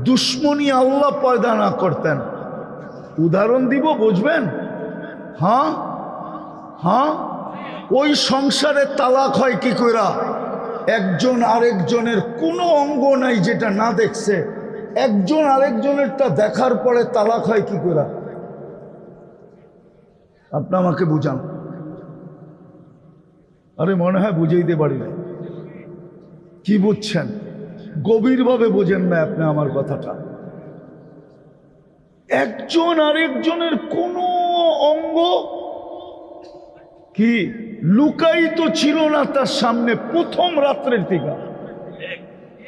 দুশ্মনী আল্লাহ পয়দা না করতেন, উদাহরণ দিব, বুঝবেন? হ্যাঁ হ্যাঁ, ওই সংসারে তালাক হয় কি কইরা? একজন আরেকজনের কোনো অঙ্গ নাই যেটা না দেখছে, একজন আরেকজনেরটা দেখার পরে তালাক হয় কি কইরা? আপনি আমাকে বুঝান। আরে মনে হয় বুঝাইতে পারি না। কি বুঝছেন? গভীরভাবে বোঝেন না আপনি আমার কথাটা। একজন আরেকজনের কোনো অঙ্গ কি লুকায়িত ছিল না তার সামনে প্রথম রাত্রের থেকে,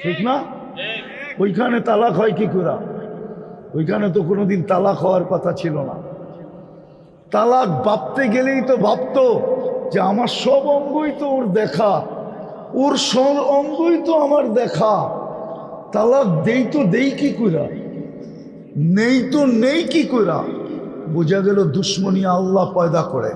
ঠিক না? ওইখানে তালাক হয় কি করে? ওইখানে তো কোনোদিন তালাক হওয়ার কথা ছিল না। তালাক ভাবতে গেলেই তো ভাবতো যে আমার সব অঙ্গই তো ওর দেখা, ওর সব অঙ্গই তো আমার দেখা। তালাক দেই তো দেই কি কইরা, নেই তো নেই কি কইরা। বোঝা গেল দুশ্মনী আল্লাহ পয়দা করে।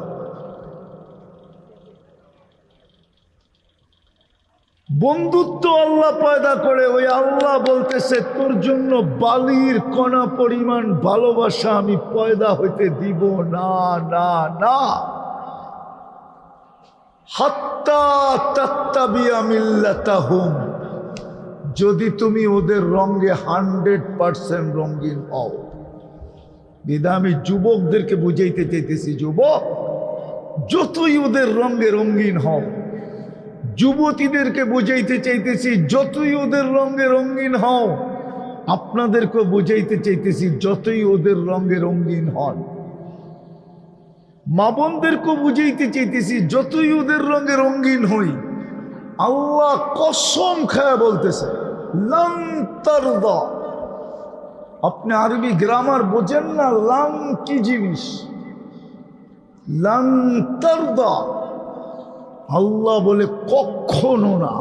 বন্ধুত্ব আল্লাহ পয়দা করে। ওই আল্লাহ বলতেছে তোর জন্য বালির কণা পরিমাণ ভালোবাসা আমি পয়দা হইতে দিব না, না, না। হাত্তা তাত্তাবিয়া মিল্লাতাহুম, যদি তুমি ওদের রঙে 100% রঙিন হও। বিধা আমি যুবকদেরকে বুঝাইতে চাইতেছি, যুবক যতই ওদের রঙে রঙিন হও। যুবতীদেরকে বুঝাইতে চাইতেছি যতই ওদের রঙে রঙিন হও। আপনাদেরকে বুঝাইতে চাইতেছি যতই ওদের রঙে রঙিন হন। মা বোনদেরকে বুঝাইতে চাইতেছি যতই ওদের রঙে রঙিন হই। আল্লাহ কসম খায়া বলতেছে লান তারদা। আপনি আরবি গ্রামার বোঝেন না? লান কি জিনিস? লান তারদা। আল্লাহ বলে কখনো না,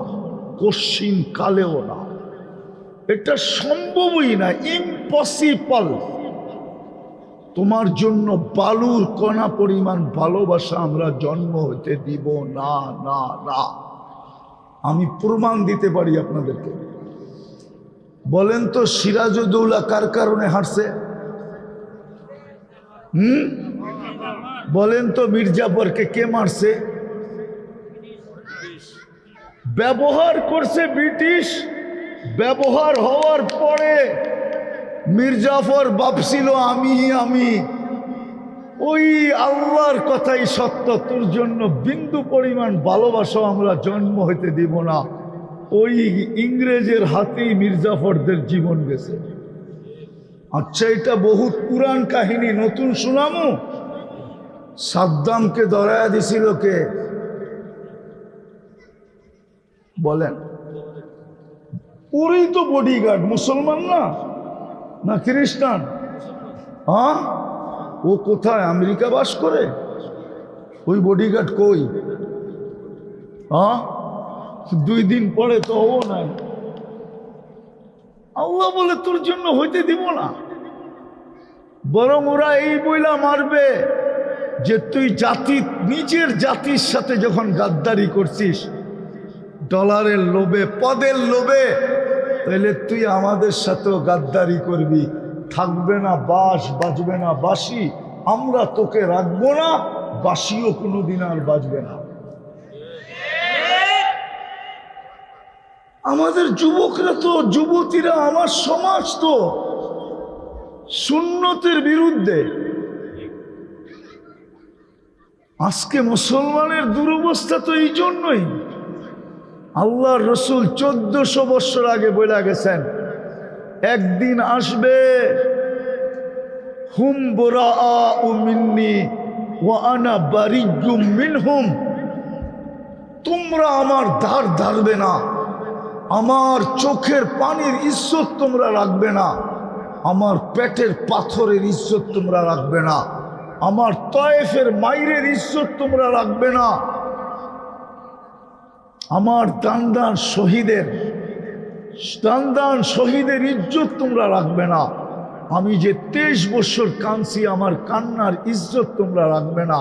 কশিন কালেও না। এটা সম্ভবই না, ইম্পসিবল। তোমার জন্য বালুর কণা পরিমাণ ভালোবাসা আমরা জন্ম হতে দিব না, না, না। আমি প্রমাণ দিতে পারি আপনাদেরকে। বলেন তো সিরাজউদ্দৌলা কার কারণে হারছে? বলেন তো মির্জাফরকে কে মারছে? ব্যবহার করছে ব্রিটিশ। ব্যবহার হওয়ার পরে মির্জাফর ভাবছিল আমি ওই আল্লাহর কথাই সত্য, তোর জন্য বিন্দু পরিমাণ ভালোবাসা আমরা জন্ম হইতে দিব না। ওই ইংরেজের হাতেই মির্জাফরদের জীবন গেছে। আচ্ছা, এটা বহুত পুরান কাহিনী, নতুন শুনামু। সাদ্দামকে ধরায়া দিছিল কে? বলেন। ওরই তো বডিগার্ড। মুসলমান না, না খ্রিস্টান? হ্যাঁ, ও কোথায়? আমেরিকা বাস করে। ওই বডিগার্ড কই? হ্যাঁ, 2 দিন পরে তো ও নাই। আল্লাহ বলে তোর জন্য হইতে দিব না। বরং ওরা এই বইলা মারবে যে তুই নিজের জাতির সাথে যখন গাদ্দারি করছিস, ডলারের লোভে, পদের লোভে, তাহলে তুই আমাদের সাথেও গাদ্দারি করবি। থাকবে না বাঁশ, বাজবে না বাঁশি। আমরা তোকে রাখবো না, বাঁশিও কোনোদিন আর বাজবে না। আমাদের যুবকরা তো, যুবতীরা, আমার সমাজ তো সুন্নতের বিরুদ্ধে। আজকে মুসলমানের দুরবস্থা তো এই জন্যই। আল্লাহর রসুল 1400 বছর আগে বলে গেছেন, একদিন আসবে হুম বুরাআউ মিন্নি ওয়া আনা বারিয়্যুম মিনহুম। তোমরা আমার ধার ধারবে না, আমার চোখের পানির ইজ্জত তোমরা রাখবে না, আমার পেটের পাথরের ইজ্জত তোমরা রাখবে না, আমার তয়েফের মাইরের ইজ্জত তোমরা রাখবে না, আমার দান শহীদের ইজ্জত তোমরা রাখবে না। আমি যে 23 বছর কাঁদছি, আমার কান্নার ইজ্জত তোমরা রাখবে না।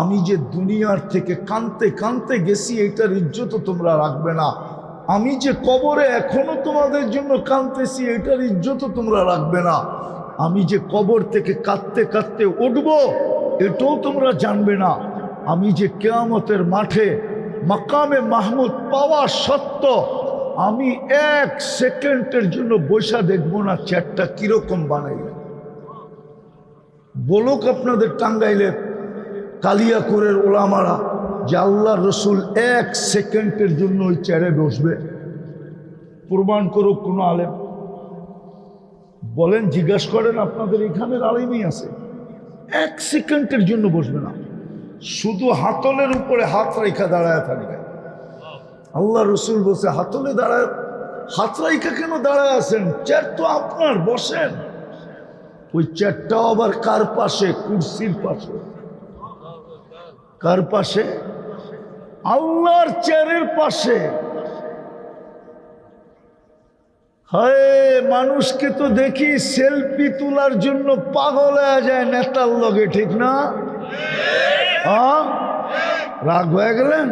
আমি যে দুনিয়ার থেকে কাঁদতে কাঁদতে গেছি, এটার ইজ্জতও তোমরা রাখবে না। আমি যে কবরে এখনো তোমাদের জন্য কাঁদতেছি, এটার ইজ্জতও তোমরা রাখবে না। আমি যে কবর থেকে কাঁদতে কাঁদতে উঠব, এটাও তোমরা জানবে না। আমি যে কিয়ামতের মাঠে মাকামে মাহমুদ পাওয়া সত্য, আমি 1 সেকেন্ডের জন্য বৈশা দেখবো না চেয়ারটা কিরকম বানাইলে। বলুক আপনাদের টাঙ্গাইলে কালিয়াকুরের ওলামারা যে আল্লাহ রসুল 1 সেকেন্ডের জন্য ওই চেয়ারে বসবে, প্রমাণ করুক কোনো আলেম। বলেন, জিজ্ঞাসা করেন, আপনাদের এখানের আলেমই আছে 1 সেকেন্ডের জন্য বসবে না, শুধু হাতলের উপরে হাত রেখা দাঁড়ায় থাকবে। আল্লাহ রসুল বলছে হাতলে দাঁড়ায়, হাত রেখা কেন দাঁড়ায় আছেন? চেয়ার তো আপনার, বসেন। ওই চেয়ারটাও আবার কার পাশে? কুরসির পাশে। কার পাশে? আল্লাহর চেয়ারের পাশে। হায়, মানুষকে তো দেখি সেলফি তোলার জন্য পাগল হয়ে যায় নেতার লগে, ঠিক না? হ্যাঁ, রাগ হয়ে গেলেন?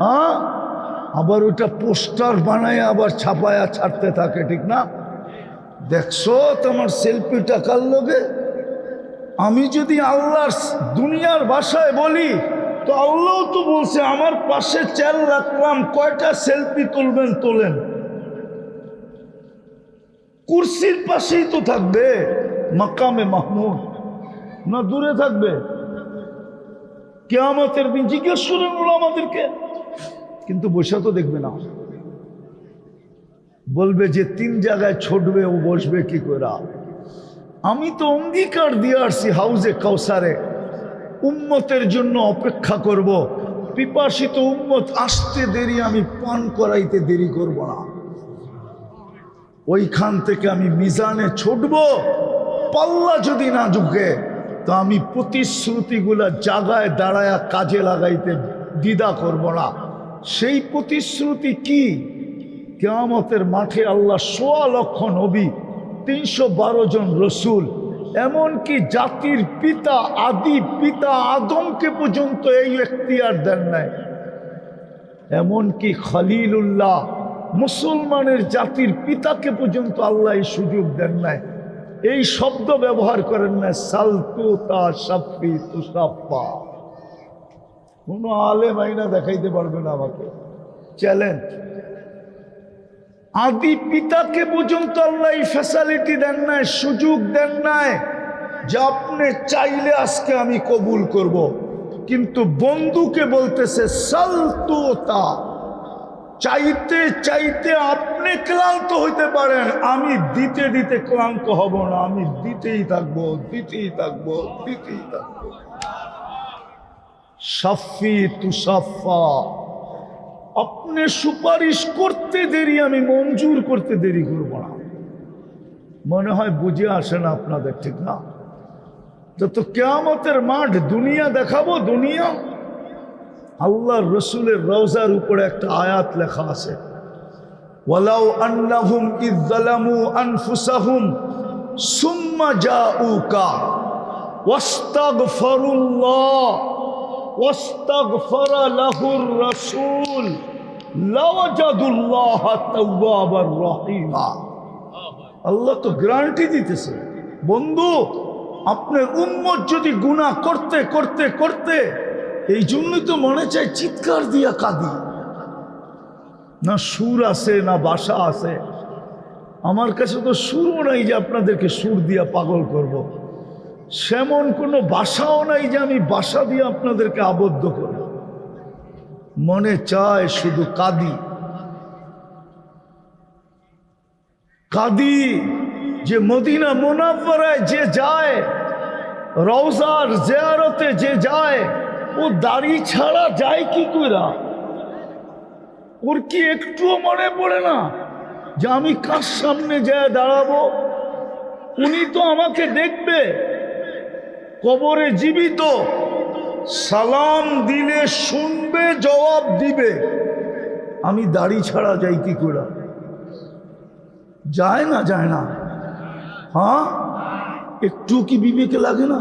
হ্যাঁ, আবার ওইটা পোস্টার বানায় আবার ছাপায়া ছাড়তে থাকে, ঠিক না? দেখছো তোমার সেলফিটা কার লগে? আমি যদি আল্লাহর দুনিয়ার ভাষায় বলি তো আল্লাহ তো বলছে আমার পাশে চেয়ার রাখলাম, কয়টা সেলফি তুলবেন তোলেন। কুরসির পাশেই তো থাকবে, মাকামে মাহমুদ না দূরে থাকবে? কিয়ামতের দিন জিজ্ঞেস করেন আমাদেরকে, কিন্তু বসে তো দেখবে না। বলবে যে 3 জায়গায় ছুটবে, ও বসবে কি করে? আমি তো অঙ্গীকার দিয়ে আসছি হাউজে কাউসারে উম্মতের জন্য অপেক্ষা করব, পিপাসিত উম্মত আসতে দেরি, আমি পান করাইতে দেরি করব না। ওইখান থেকে আমি মিজানে ছুটব, পাল্লা যদি না ঝুঁকে তো আমি প্রতিশ্রুতিগুলা জায়গায় দাঁড়ায়া কাজে লাগাইতে দ্বিধা করব না। সেই প্রতিশ্রুতি কি? কিয়ামতের মাঠে আল্লাহ 1.25 লক্ষ নবী, 312 জন রসুল, এমনকি জাতির পিতা আদি পিতা আদমকে পর্যন্ত এই এখতিয়ার দেন নাই। এমনকি খলিলুল্লাহ মুসলমানের জাতির পিতাকে পর্যন্ত আল্লাহ এই সুযোগ দেন নাই। এই শব্দ ব্যবহার করেন না, সালতু তা সাফি তুসাফা। কোনো আলেম আইনা দেখাইতে পারবে না আমাকে, চ্যালেঞ্জ। আদি পিতাকে পর্যন্ত আল্লাহ এই ফ্যাসিলিটি দেন নাই, সুযোগ দেন নাই যে আপনি চাইলে আজকে আমি কবুল করব। কিন্তু বন্ধুকে বলতেছে সালতুতা, চাইতে চাইতে আপনি ক্লান্ত হইতে পারেন, আমি দিতে দিতে ক্লান্ত হব না, আমি দিতেই থাকবো, দিতেই থাকবো, দিতেই থাকবো। সাফি তুসাফা, আপনি সুপারিশ করতে দেরি, আমি মঞ্জুর করতে দেরি করব না। মনে হয় বুঝে আসে না আপনাদের, ঠিক না? যত কিয়ামতের মাঠ দুনিয়া দেখাবো, দুনিয়া। আল্লাহর রসুলের রওজার উপরে একটা আয়াত লেখা আছে, ওয়ালাউ আন্নাহুম ইয যালামু আনফুসাহুম সুম্মা জাউকা ওয়াস্তাগফিরুল্লাহ ওয়াস্তাগফারা লাহুর রাসূল লাওয়াজাদুল্লাহ তাওয়াবার রহিমা। আল্লাহ তো গ্যারান্টি দিতেছে, বন্ধু আপনার উম্মত যদি গুনাহ করতে করতে করতে, এই জন্যই তো মনে চায় চিৎকার দিয়া কাঁদি। না সুর আছে না বাসা আছে, আমার কাছে তো সুরও নাই যে আপনাদেরকে সুর দিয়া পাগল করব। সেমন কোনো বাসাও নাই যে আমি বাসা দিয়ে আপনাদেরকে আবদ্ধ করব। মনে চায় শুধু কাঁদি, কাঁদি যে মদিনা মুনাওয়ারায় যে যায়, রওজার জিয়ারতে যে যায়, ও দাড়ি ছাড়া যায় কি কইরা? ওর কি একটুও মনে পড়ে না যে আমি কার সামনে যায় দাঁড়াবো? উনি তো আমাকে দেখবে, কবরে জীবিত, সালাম দিলে শুনবে, জবাব দিবে। আমি দাড়ি ছাড়া যাই কি করে? যায় না, যায় না। হ্যাঁ, একটু কি বিবেকে লাগে না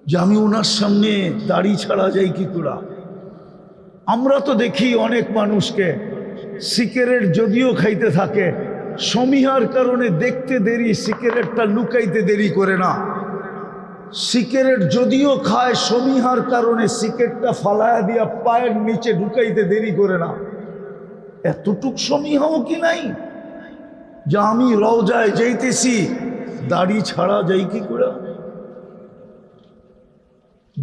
যে আমি ওনার সামনে দাড়ি ছাড়া যাই কি করে? আমরা তো দেখি অনেক মানুষকে সিগারেট যদিও খাইতে থাকে, সমীহার কারণে দেখতে দেরি, সিগারেটটা লুকাইতে দেরি করে না। সিগারেট যদিও খায়, সমীহার কারণে সিগারেটটা ফালায়া দিয়া পায়ের নিচে ঢুকাইতে দেরি করে না। এতটুক সমীহাও কি নাই যে আমি রওজায় যাইতেছি, দাড়ি ছাড়া যাই কি করে?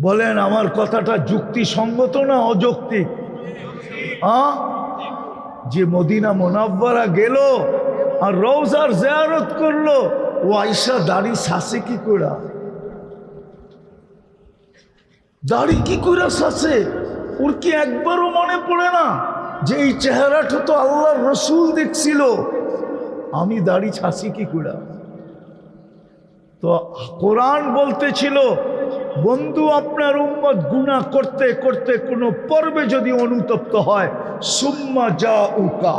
বলেন আমার কথাটা যুক্তিসঙ্গত না অযৌক্তিক? যে মদিনা মুনাওয়ারা গেল আর রওজার জিয়ারত করলো, ও আয়েশা দাড়ি শাসে কি করে? দাড়ি কি করে শাসে? ওর কি একবারও মনে পড়ে না যে এই চেহারাটা তো আল্লাহর রসুল দেখছিল, আমি দাড়ি ছাসি কি করে? তো কোরআন বলতেছিল, বন্ধু আপনার উম্মত গুনাহ করতে করতে কোনো পর্বে যদি অনুতপ্ত হয়, সুম্মা জাউকা,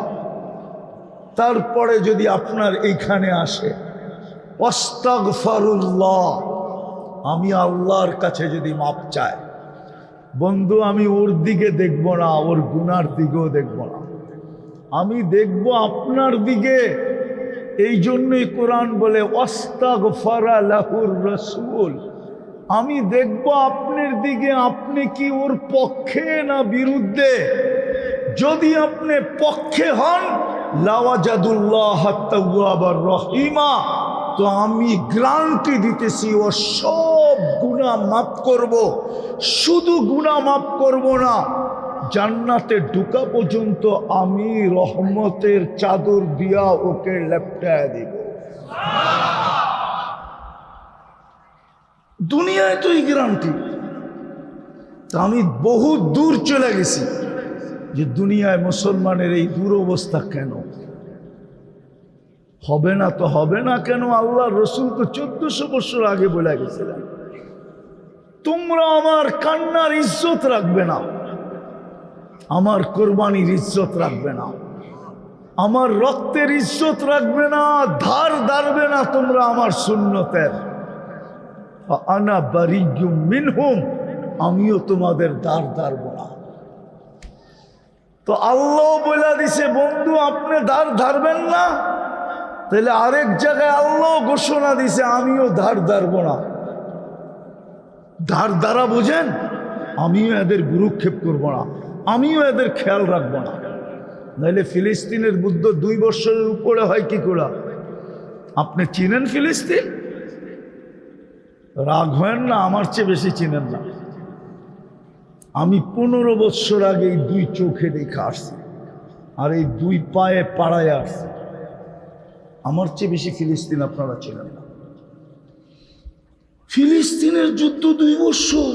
তারপরে যদি আপনার এইখানে আসে, আস্তাগফিরুল্লাহ, আমি আল্লাহর কাছে যদি মাপ চাই, বন্ধু আমি ওর দিকে দেখব না, ওর গুনার দিকেও দেখব না, আমি দেখব আপনার দিকে। এই জন্যই কোরআন বলে আস্তাগফারা লাহুর রাসূল, আমি দেখব আপনার দিকে, আপনি কি ওর পক্ষে না বিরুদ্ধে। যদি আপনি পক্ষে হন, লাওয়াজাদুল্লাহ তাওয়াবার রহিমা, তো আমি গ্যারান্টি দিতেছি ও সব গুনাহ মাফ করব। শুধু গুনাহ মাফ করব না, জান্নাতে ঢোকা পর্যন্ত আমি রহমতের চাদর দিয়া ওকে লেপটায় দিব। দুনিয়ায় তো এই গ্যারান্টি। আমি বহু দূর চলে গেছি যে দুনিয়ায় মুসলমানের এই দুরবস্থা কেন হবে না? তো হবে না কেন? আল্লাহ রসুল তো 1400 বছর আগে বলে গেছিলেন, তোমরা আমার কান্নার ইজ্জত রাখবে না, আমার কোরবানির ইজ্জত রাখবে না, আমার রক্তের ইজ্জত রাখবে না, ধার ধারবে না তোমরা আমার সুন্নতের। আনা বারিয়্যুম মিনহুম, আমিও তোমাদের ধার ধারব না। তো আল্লাহ বলে দিছে, বন্ধু আপনি ধার ধারবেন না, তাহলে আরেক জায়গায় আল্লাহ ঘোষণা দিছে, আমিও ধার ধারব না। ধার ধারা বুঝেন? আমিও এদের গুরুক্ষেপ করব না, আমিও এদের খেয়াল রাখবো না। নাহলে ফিলিস্তিনের যুদ্ধ 2 বছরের উপরে হয় কি করে? আপনি চিনেন ফিলিস্তিন? রাগ হয় না, আমার চেয়ে বেশি চিনেন না। আমি 15 বছর আগে এই 2 চোখে দেখে আসছি, আর এই 2 পায়ে পাড়ায় আসছি। আমার চেয়ে বেশি ফিলিস্তিন আপনারা চিনেন না। ফিলিস্তিনের যুদ্ধ 2 বছর,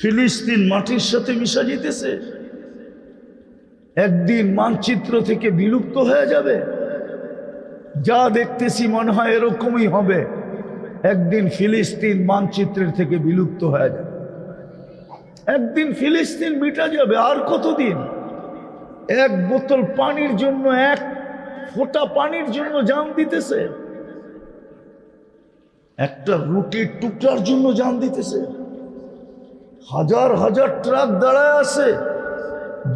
ফিলিস্তিন মাটির সাথে মিশা যেতেছে, একদিন মানচিত্র থেকে বিলুপ্ত হয়ে যাবে। যা দেখতেছি মনে হয় এরকমই হবে, একদিন ফিলিস্তিন মানচিত্রের থেকে বিলুপ্ত হয়ে যাবে, একদিন ফিলিস্তিন মিটা যাবে। আর কতদিন? 1 বোতল পানির জন্য, 1 ফোঁটা পানির জন্য জান দিতেছে, একটা রুটির টুকরার জন্য জান দিতেছে। হাজার হাজার ট্রাক দাঁড়ায় আছে,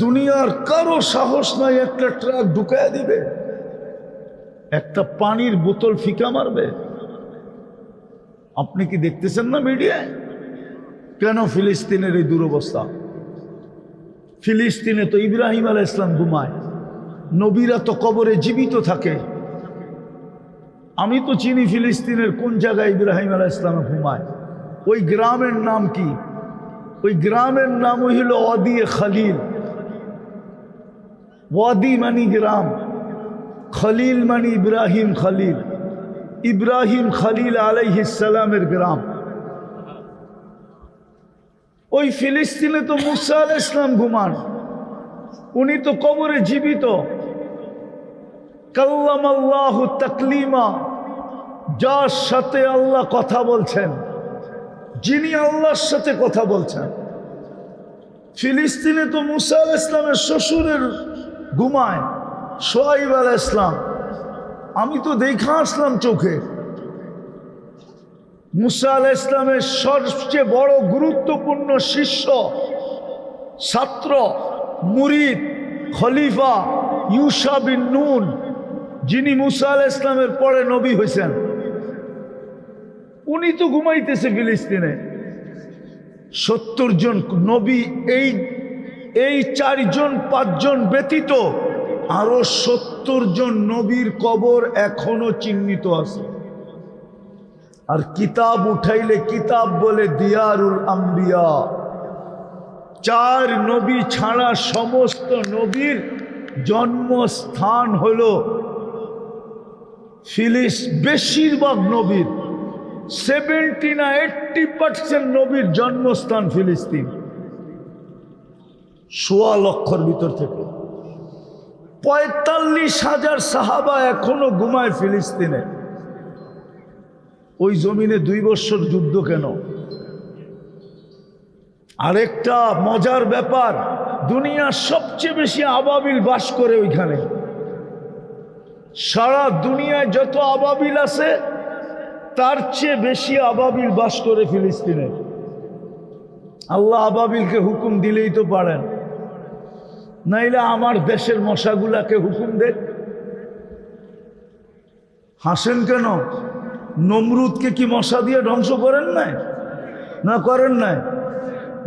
দুনিয়ার কারো সাহস নাই একটা ট্রাক ঢুকায় দিবে, একটা পানির বোতল ফিকা মারবে। আপনি কি দেখতেছেন না মিডিয়ায়? কেন ফিলিস্তিনের এই দুরবস্থা? ফিলিস্তিনে তো ইব্রাহিম আলাইহিস সালাম ঘুমায়, নবীরা তো কবরে জীবিত থাকে। আমি তো চিনি ফিলিস্তিনের কোন জায়গায় ইব্রাহিম আলাইহিস সালাম ঘুমায়। ওই গ্রামের নাম কি? ওই গ্রামের নাম হইল ওয়াদি খলিল। ওয়াদি মানি গ্রাম, খলিল মানি ইব্রাহিম খলিল। ইব্রাহিম খলিল আলাইহিস সালামের গ্রাম। ওই ফিলিস্তিনে তো মুসা আলাইহিস সালাম ঘুমান, উনি তো কবরে জীবিত। কাল্লামাল্লাহু তাকলিমা, যার সাথে আল্লাহ কথা বলছেন, যিনি আল্লাহর সাথে কথা বলছেন। ফিলিস্তিনে তো মুসা আলাইহিস সালামের শ্বশুরের ঘুমায়, শুআয়ব আলাইহিস সালাম। আমি তো দেখা আসলাম চোখে। মুসা আলাইহিস সালামের সবচেয়ে বড় গুরুত্বপূর্ণ শিষ্য, ছাত্র, মুরিদ, খলিফা ইউশা বিন নুন, যিনি মুসা আলাইহিস সালামের পরে নবী হয়েছেন, উনি তো ঘুমাইতেছে ফিলিস্তিনে। 70 জন নবী, এই 4 জন 5 জন ব্যতীত আরো 70 জন নবীর কবর এখনো চিহ্নিত আছে। আর কিতাব উঠাইলে কিতাব বলে দিয়ারুল আম্বিয়া। 4 নবী ছাড়া সমস্ত নবীর জন্মস্থান হলো বেশিরভাগ নবীর 70 না 80% নবীর জন্মস্থান ফিলিস্তিন। 1.25 লক্ষর ভিতর থেকে 45,000 সাহাবা এখনো ঘুমায় ফিলিস্তিনে। ওই জমিনে 2 বছর যুদ্ধ কেন? আরেকটা মজার ব্যাপার, দুনিয়ার সবচেয়ে বেশি আবাবিল বাস করে ওইখানে। সারা দুনিয়ায় যত আবাবিল আছে তার চেয়ে বেশি আবাবিল বাস করে ফিলিস্তিনে। আল্লাহ আবাবিলকে হুকুম দিলেই তো পারেন, নাইলে আমার দেশের মশাগুলাকে হুকুম দেন। হাসেন কেন? নমরুদকে কি মশা দিয়ে ধ্বংস করেন নাই? না করেন নাই?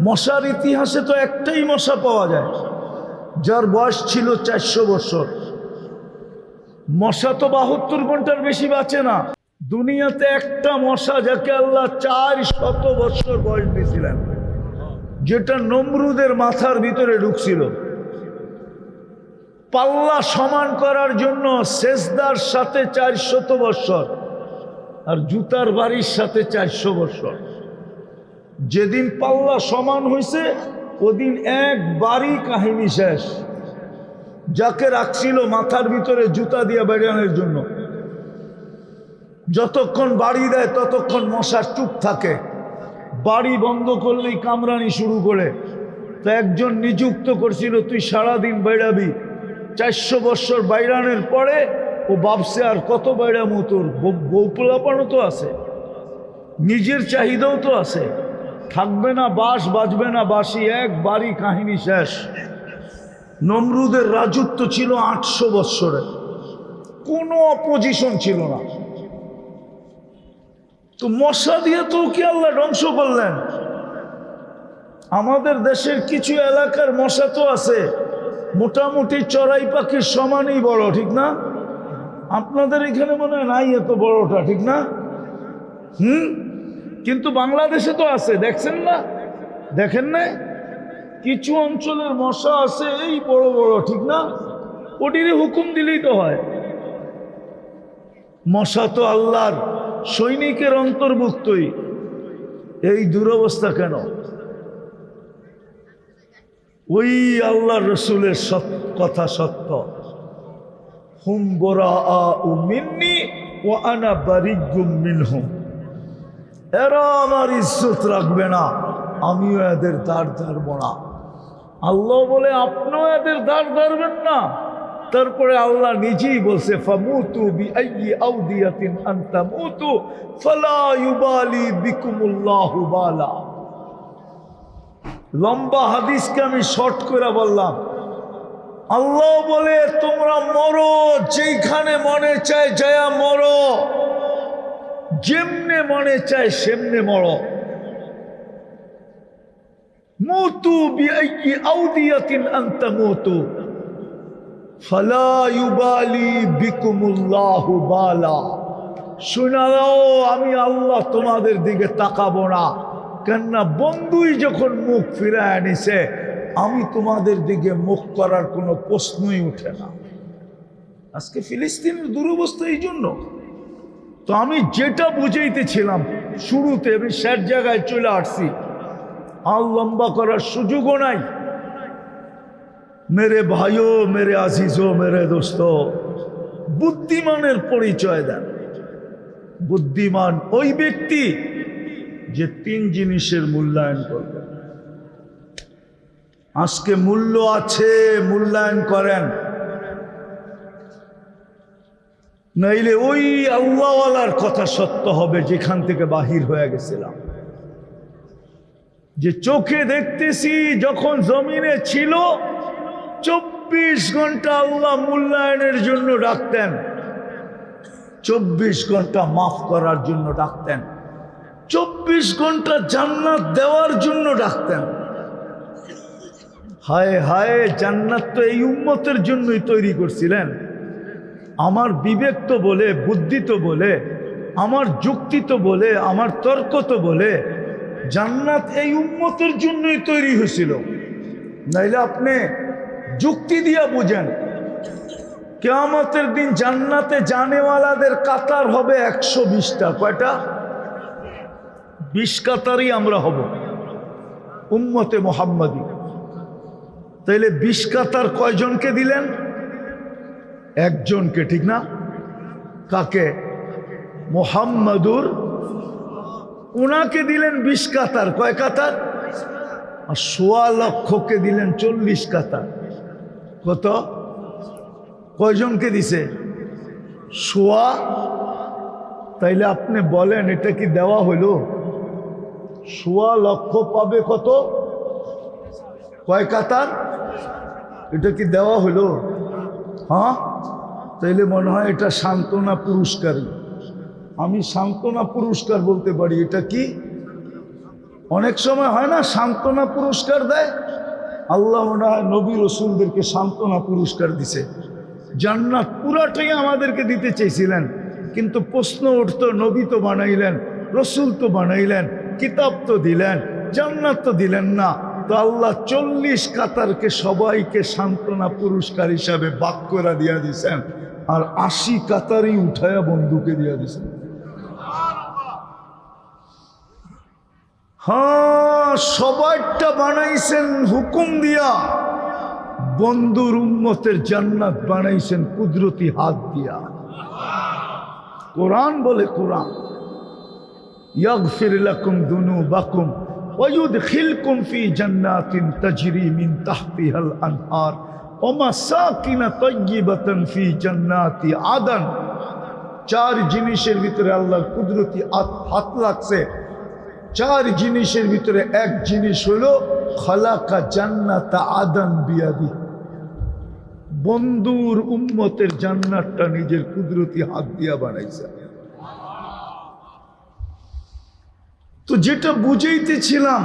মশার ইতিহাসে তো একটাই মশা পাওয়া যায় যার বয়স ছিল 400 বছর। মশা তো 72 ঘন্টার বেশি বাঁচে না। দুনিয়াতে একটা মশা যাকে আল্লাহ 400 বছর বয়স দিয়েছিলেন, যেটা নমরুদের মাথার ভিতরে ঢুকছিল। পাল্লা সমান করার জন্য সেজদার সাথে 400 বছর আর জুতার বাড়ির সাথে 400 বছর। যেদিন পাল্লা সমান হয়েছে ওদিন একবারই কাহিনী শেষ। যাকে রাখছিল মাথার ভিতরে জুতা দিয়ে বেড়ানোর জন্য, যতক্ষণ বাড়ি দেয় ততক্ষণ মশা চুপ থাকে। বাড়ি বন্ধ করলেই কামড়ানি শুরু করে। তো একজন নিযুক্ত করছিল, তুই সারাদিন বেড়াবি। 400 বছর বাইরানের পরে ও ভাবছে আর কত বাইরামো, তোর বউ পোলাপানও তো আছে, নিজের চাহিদাও তো আছে, থাকবে না বাস, বাজবে না বাসি, একবারই কাহিনী শেষ। নমরুদের রাজত্ব ছিল 800 বৎসরের, কোনো অপোজিশন ছিল না। তো মশা দিয়ে তো কি আল্লাহ ধ্বংস করলেন? আমাদের দেশের কিছু এলাকার মশা তো আছে মোটামুটি চড়াই পাখির সমানই বড়, ঠিক না? আপনাদের এখানে মনে হয় নাই এত বড়টা, ঠিক না? কিন্তু বাংলাদেশে তো আছে, দেখছেন না? দেখেন না? কিছু অঞ্চলের মশা আছে এই বড় বড়, ঠিক না? ওটিরে হুকুম দিলেই তো হয়। মশা তো আল্লাহর সৈনিকের অন্তর্ভুক্তই। এই দুরবস্থা কেন? ওই আল্লাহ রসুলের কথা সত্য, হুম বরাআউ মিন্নি ওয়া আনা বারিয়্যুম মিনহুম। এরা আমার ইজ্জত রাখবে না, আমিও এদের দাঁড় ধারব না। আল্লাহ বলে আপনিও এদের দাঁড় ধারবেন না। তারপরে আল্লাহ নিজেই বলছে, ফামুতু বিআইয়ি আউদিয়াতিন আনতামুতু ফালা ইউবালি বিকুমুল্লাহু বালা। লম্বা হাদিসকে আমি শর্ট করে বললাম। আল্লাহ বলে তোমরা মরো, যেখানে মনে চায় যায়া মরো, যেমনে মনে চায় সেমনে মরো। মুতু বিআইয়ি আউদিয়াতিন আনতামুতু ফালা ইউবালি বিকুমুল্লাহু বালা। শুনে নাও, আমি আল্লাহ তোমাদের দিকে তাকাবো না। কেননা বন্ধুই যখন মুখ ফিরায় নিছে, আমি তোমাদের দিকে মুখ করার কোনো প্রশ্নই উঠে না। আজকে ফিলিস্তিনের দুরবস্থা এই জন্য। তো আমি যেটা বুঝাইতেছিলাম শুরুতে, আমি শেষ জায়গায় চলে আসছি, আর লম্বা করার সুযোগও নাই। মেরে ভাইও, মেরে আজিজো, মেরে দোস্ত, বুদ্ধিমানের পরিচয় দেন। বুদ্ধিমান ওই ব্যক্তি যে 3 জিনিসের মূল্যায়ন করবে। আজকে মূল্য আছে, মূল্যায়ন করেন, নাইলে ওই আল্লাহওয়ালার কথা সত্য হবে যেখান থেকে বাহির হয়ে গেছিলাম। যে চোখে দেখতেছি যখন জমিনে ছিল 24 ঘন্টা আল্লাহ মূল্যায়নের জন্য ডাকতেন, 24 ঘন্টা মাফ করার জন্য ডাকতেন, 24 ঘন্টা জান্নাত দেওয়ার জন্য ডাকতেন। হায় হায়, জান্নাত তো এই উম্মতের জন্যই তৈরি করছিলেন। আমার বিবেক তো বলে, বুদ্ধি তো বলে আমার যুক্তি তো বলে, আমার তর্ক তো বলে জান্নাত এই উম্মতের জন্যই তৈরি হয়েছিল, নাইলে আপনি যুক্তি দিয়া বুঝেন কিয়ামতের দিন জান্নাতে জানেওয়ালাদের কাতার হবে 120টা। কয়টা? 20 কাতারই আমরা হব উম্মতে মুহাম্মাদি। তাইলে 20 কাতার কয়জনকে দিলেন? একজনকে, ঠিক না? কাকে? মুহাম্মাদুর, উনাকে দিলেন 20 কাতার। কয় কাতার? আর 1.25 লক্ষকে দিলেন 40 কাতার। কত? কয়জনকে দিছে? 1.25। তাইলে আপনি বলেন এটা কি দেওয়া হইল? 1.25 লক্ষ পাবে কত? কয় কাতার? এটা কি দেওয়া হইল? হ্যাঁ, তাইলে মনে হয় এটা সান্ত্বনা পুরস্কারই। আমি সান্ত্বনা পুরস্কার বলতে পারি। এটা কি অনেক সময় হয় না সান্ত্বনা পুরস্কার দেয়? আল্লাহ মনে হয় নবী রসুলদেরকে সান্ত্বনা পুরস্কার দিছে। জান্নাত পুরাটাই আমাদেরকে দিতে চেয়েছিলেন, কিন্তু প্রশ্ন উঠতো নবী তো বানাইলেন, রসুল তো বানাইলেন, কিতাব তো দিলেন, জান্নাত তো দিলেন না। তো আল্লাহ 40 কাতারকে সবাইকে সান্ত্বনা পুরস্কার হিসাবে ভাগ করে দিয়া দিছেন, আর 80 কাতারই উঠায়া বন্ধুকে দিয়া দিছেন। হ্যাঁ, সবাইটা বানাইছেন হুকুম দিয়া, বন্ধুর উম্মতের জান্নাত বানাইছেন কুদরতি হাত দিয়া। কোরআন বলে, কোরআন ইয়াগফির লাকুম যুনুবাকুম ওয়া ইউদখিলকুম ফি জান্নাতিন তাজরি মিন তাহতিহাল আনহার ওয়া মাসাকিন তাইয়্যিবাতান ফি জান্নাতি আদন। 4 জিনিসের ভিতরে আল্লাহর কুদরতি হাত লাগছে। 4 জিনিসের ভিতরে এক জিনিস হলো খালাকা জান্নাতা আদন বিয়াদি। বন্ধুর উম্মতের জান্নাতটা নিজের কুদরতি হাত দিয়া বানাইছে। তো যেটা বুঝাইতেছিলাম,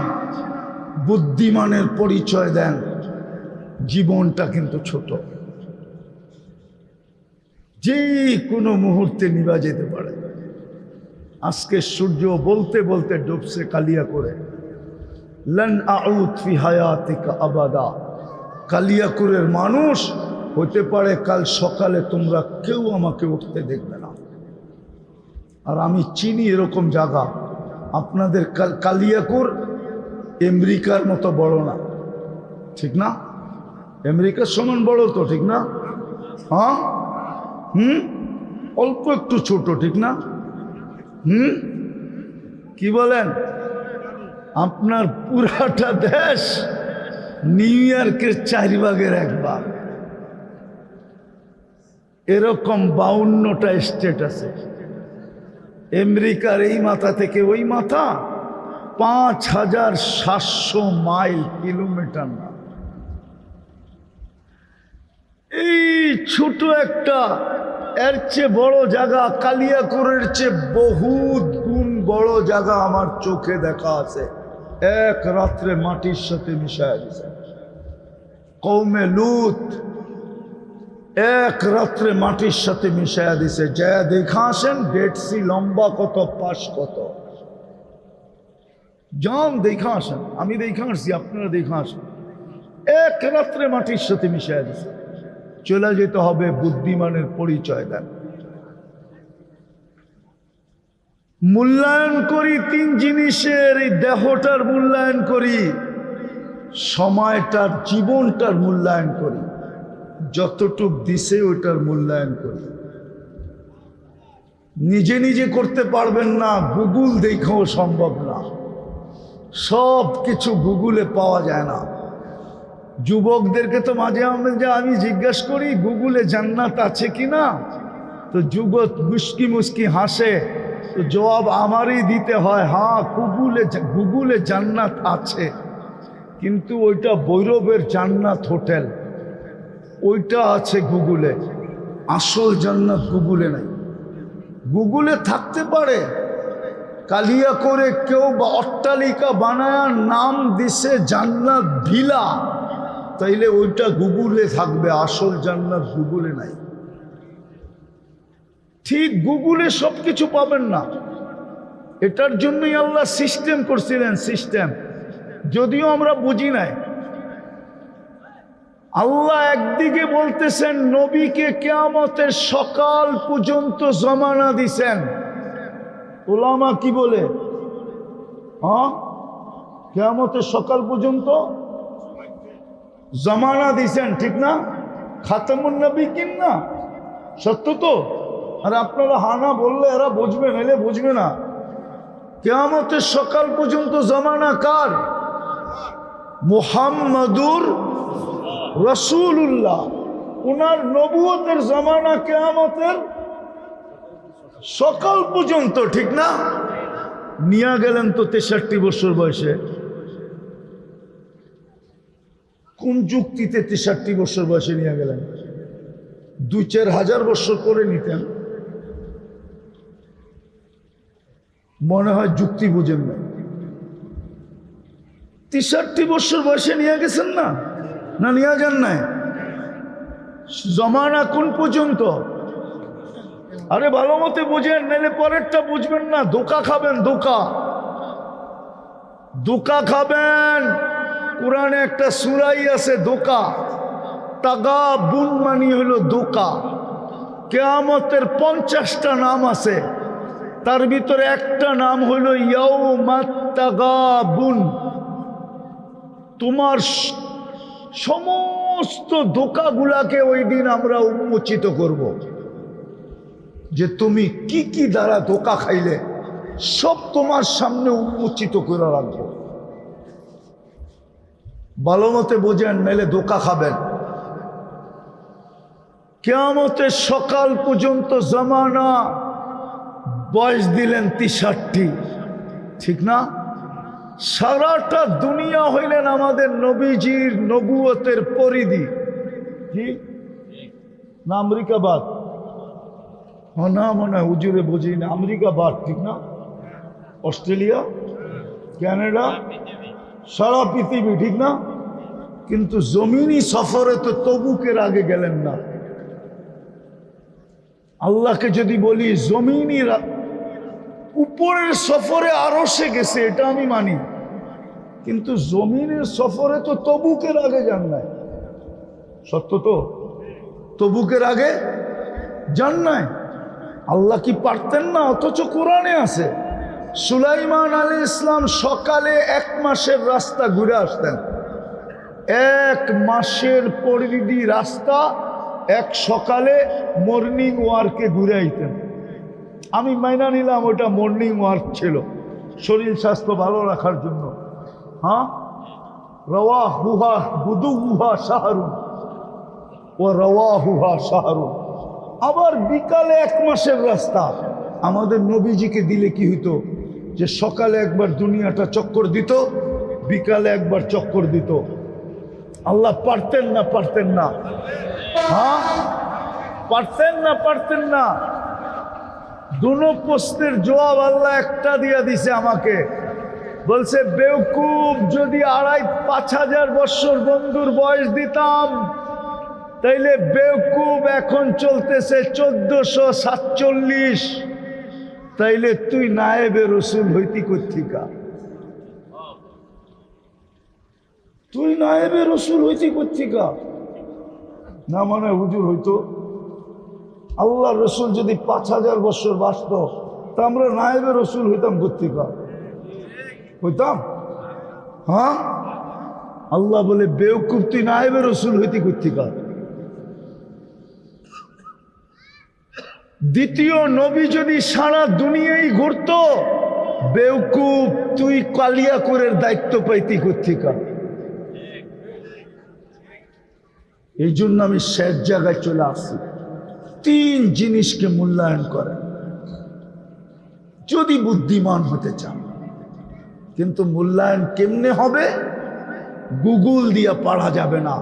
বুদ্ধিমানের পরিচয় দেন, জীবনটা কিন্তু ছোট, যে কোনো মুহূর্তে নিভা যেতে পারে। আজকে সূর্য বলতে বলতে ডুবছে কালিয়া করে। লান আউদ ফি হায়াতিকা আবাদা। কালিয়াকুরের মানুষ হতে পারে কাল সকালে তোমরা কেউ আমাকে উঠতে দেখবে না। আর আমি চিনি এরকম জায়গা। আপনাদের কালিয়াকুর আমেরিকার মতো বড় না, ঠিক না? আমেরিকার সমান বড় তো, ঠিক না? হ্যাঁ, অল্প একটু ছোট, ঠিক না? কি বলেন? আপনার পুরাটা দেশ নিউ ইয়র্কের 4 ভাগের 1 ভাগ। এরকম 52টা স্টেট আছে। আমেরিকার এই মাথা থেকে ওই মাথা 5700 মাইল, কিলোমিটার না। এই ছোট একটা, এর চেয়ে বড় জায়গা, কালিয়াকুরের চেয়ে বহুত গুণ বড় জায়গা আমার চোখে দেখা আছে। এক রাত্রে মাটির সাথে মিশায় দিছে। কওমে লুত এক রাত্রে মাটির সাথে মিশায়া দিছে। যা দেখা আসেন ডেড সি লম্বা কত, পাশ কত, যান দেখা আসেন। আমি দেখা আসছি, আপনারা দেখা আসেন। এক রাত্রে মাটির সাথে মিশায়া দিছে। চলে যেতে হবে। বুদ্ধিমানের পরিচয় দেন। মূল্যায়ন করি 3 জিনিসের। এই দেহটার মূল্যায়ন করি, সময়টার, জীবনটার মূল্যায়ন করি, যতটুক দিছে ওইটার মূল্যায়ন করি। নিজে নিজে করতে পারবেন না, গুগল দেখাও সম্ভব না। সব কিছু গুগলে পাওয়া যায় না। যুবকদেরকে তো মাঝে মাঝে আমি জিজ্ঞাসা করি গুগলে জান্নাত আছে কিনা, তো যুবক মুস্কি মুস্কি হাসে। তো জবাব আমারই দিতে হয়, হ্যাঁ গুগলে জান্নাত আছে, কিন্তু ওইটা ভৈরবের জান্নাত হোটেল, ওইটা আছে গুগলে। আসল জান্নাত গুগলে নাই। গুগলে থাকতে পারে, কালিয়া করে কেউ বা অট্টালিকা বানায় নাম দিছে জান্নাত ভিলা, তাইলে ওইটা গুগলে থাকবে। আসল জান্নাত গুগলে নাই। ঠিক গুগলে সব কিছু পাবেন না। এটার জন্যই আল্লাহ সিস্টেম করছিলেন, সিস্টেম, যদিও আমরা বুঝি নাই। আল্লাহ একদিকে বলতেছেন নবীকে কিয়ামতের সকাল পর্যন্ত জমানা দিছেন। উলামা কি বলে? কিয়ামতের সকাল পর্যন্ত জমানা দিছেন, ঠিক না? খাতামুন নবী কিন না, সত্য তো? আর আপনারা হানা বললে এরা বুঝবে, নাইলে বুঝবে না। কিয়ামতের সকাল পর্যন্ত জমানা কার? মুহাম্মাদুর রাসূলুল্লাহ। ওনার নবুয়তের জমানা কিয়ামতের সকাল পর্যন্ত, ঠিক না? নিয়ে গেলেন তো 63 বছর বয়সে। কোন যুক্তিতে 63 বছর বয়সে নিয়ে গেলেন? 2-4 হাজার বছর করে নিতেন। মনে হয় যুক্তি বুঝেন না। 63 বছর বয়সে নিয়ে গেছেন না? না নিয়ে যান নাই? জমানা কোন পর্যন্ত? আরে ভালো মতে বুঝেন, নাইলে পরেরটা বুঝবেন না। ধোকা খাবেন, ধোকা খাবেন। কোরআনে একটা সূরাই আছে ধোকা। তাগাবুন মানে হলো ধোকা। কিয়ামতের 50টা নাম আছে, তার ভিতরে একটা নাম হলো ইয়াউমাত তাগাবুন। তোমার সমস্ত ধোকাগুলাকে ওই দিন আমরা উন্মোচিত করব, যে তুমি কি কি দ্বারা ধোকা খাইলে সব তোমার সামনে উন্মোচিত করে রাখবো। ভালো মতে বোঝেন, নাইলে ধোকা খাবেন। কিয়ামতের সকাল পর্যন্ত জমানা, বয়স দিলেন 63, ঠিক না? সারাটা দুনিয়া হইলেন আমাদের নবীজির নবুয়তের পরিধি। কি না? আমেরিকাবাদ না, মনে হয় হুজুরে বুঝি না। আমেরিকাবাদ, ঠিক না? অস্ট্রেলিয়া, কানাডা, সারা পৃথিবী, ঠিক না? কিন্তু জমিনি সফরে তো তবুকের আগে গেলেন না। আল্লাহকে যদি বলি জমিনি উপরের সফরে আরো সে গেছে, এটা আমি মানি, কিন্তু জমিনের সফরে তো তবুকের আগে যান নাই। সত্য তো? তবুকের আগে যান নাই। আল্লাহ কি পারতেন না? অথচ কোরআনে আছে সুলাইমান আলাইহিস ইসলাম সকালে 1 মাসের রাস্তা ঘুরে আসতেন। 1 মাসের পরিধি রাস্তা এক সকালে মর্নিং ওয়ার্কে ঘুরে আইতেন। আমি মাইনা নিলাম ওটা মর্নিং ওয়ার্ক ছিল, শরীর স্বাস্থ্য ভালো রাখার জন্য। রওয়াহুহা গুদুহা শাহরুন ও রওয়াহুহা শাহরুন। আবার বিকালে 1 মাসের রাস্তা আমাদের নবীজিকে দিলে কি হইতো? যে সকালে একবার দুনিয়াটা চক্কর দিত, বিকালে একবার চক্কর দিত। আল্লাহ পারতেন না? পারতেন না? পারতেন না? দুনো প্রশ্নের জবাব আল্লাহ একটা দিয়া দিছে আমাকে। বলছে বেওকুফ, যদি 2500 বছর বন্ধুর বয়স দিতাম তাইলে বেওকুফ এখন চলতেছে 1447, তাইলে তুই নায়েবে রসুল হইতি কোত্থেকা? তুই নায়েবে রসুল হইতি কোত্থেকা? না মানে হুজুর হইতো। আল্লাহ রসুল যদি 5000 বছর বাঁচত তা আমরা নায়েবে রসুল হইতাম কোত্থেকা? হইতাম? আল্লাহ বলে বেওকুফ, তুই নায়েবে রসুল হইতি কোত্থেকা? দ্বিতীয় নবী যদি সারা দুনিয়ায় ঘুরত, বেওকুফ তুই কালিয়াকৈরের দায়িত্ব পাইতি কোত্থেকা? এই জন্য আমি শেষ জায়গায় চলে আসছি। 3 জিনিসকে মূল্যায়ন করেন যদি বুদ্ধিমান হতে চান। কিন্তু মূল্যায়ন কেমনে হবে? গুগল দিয়ে পারা যাবে না।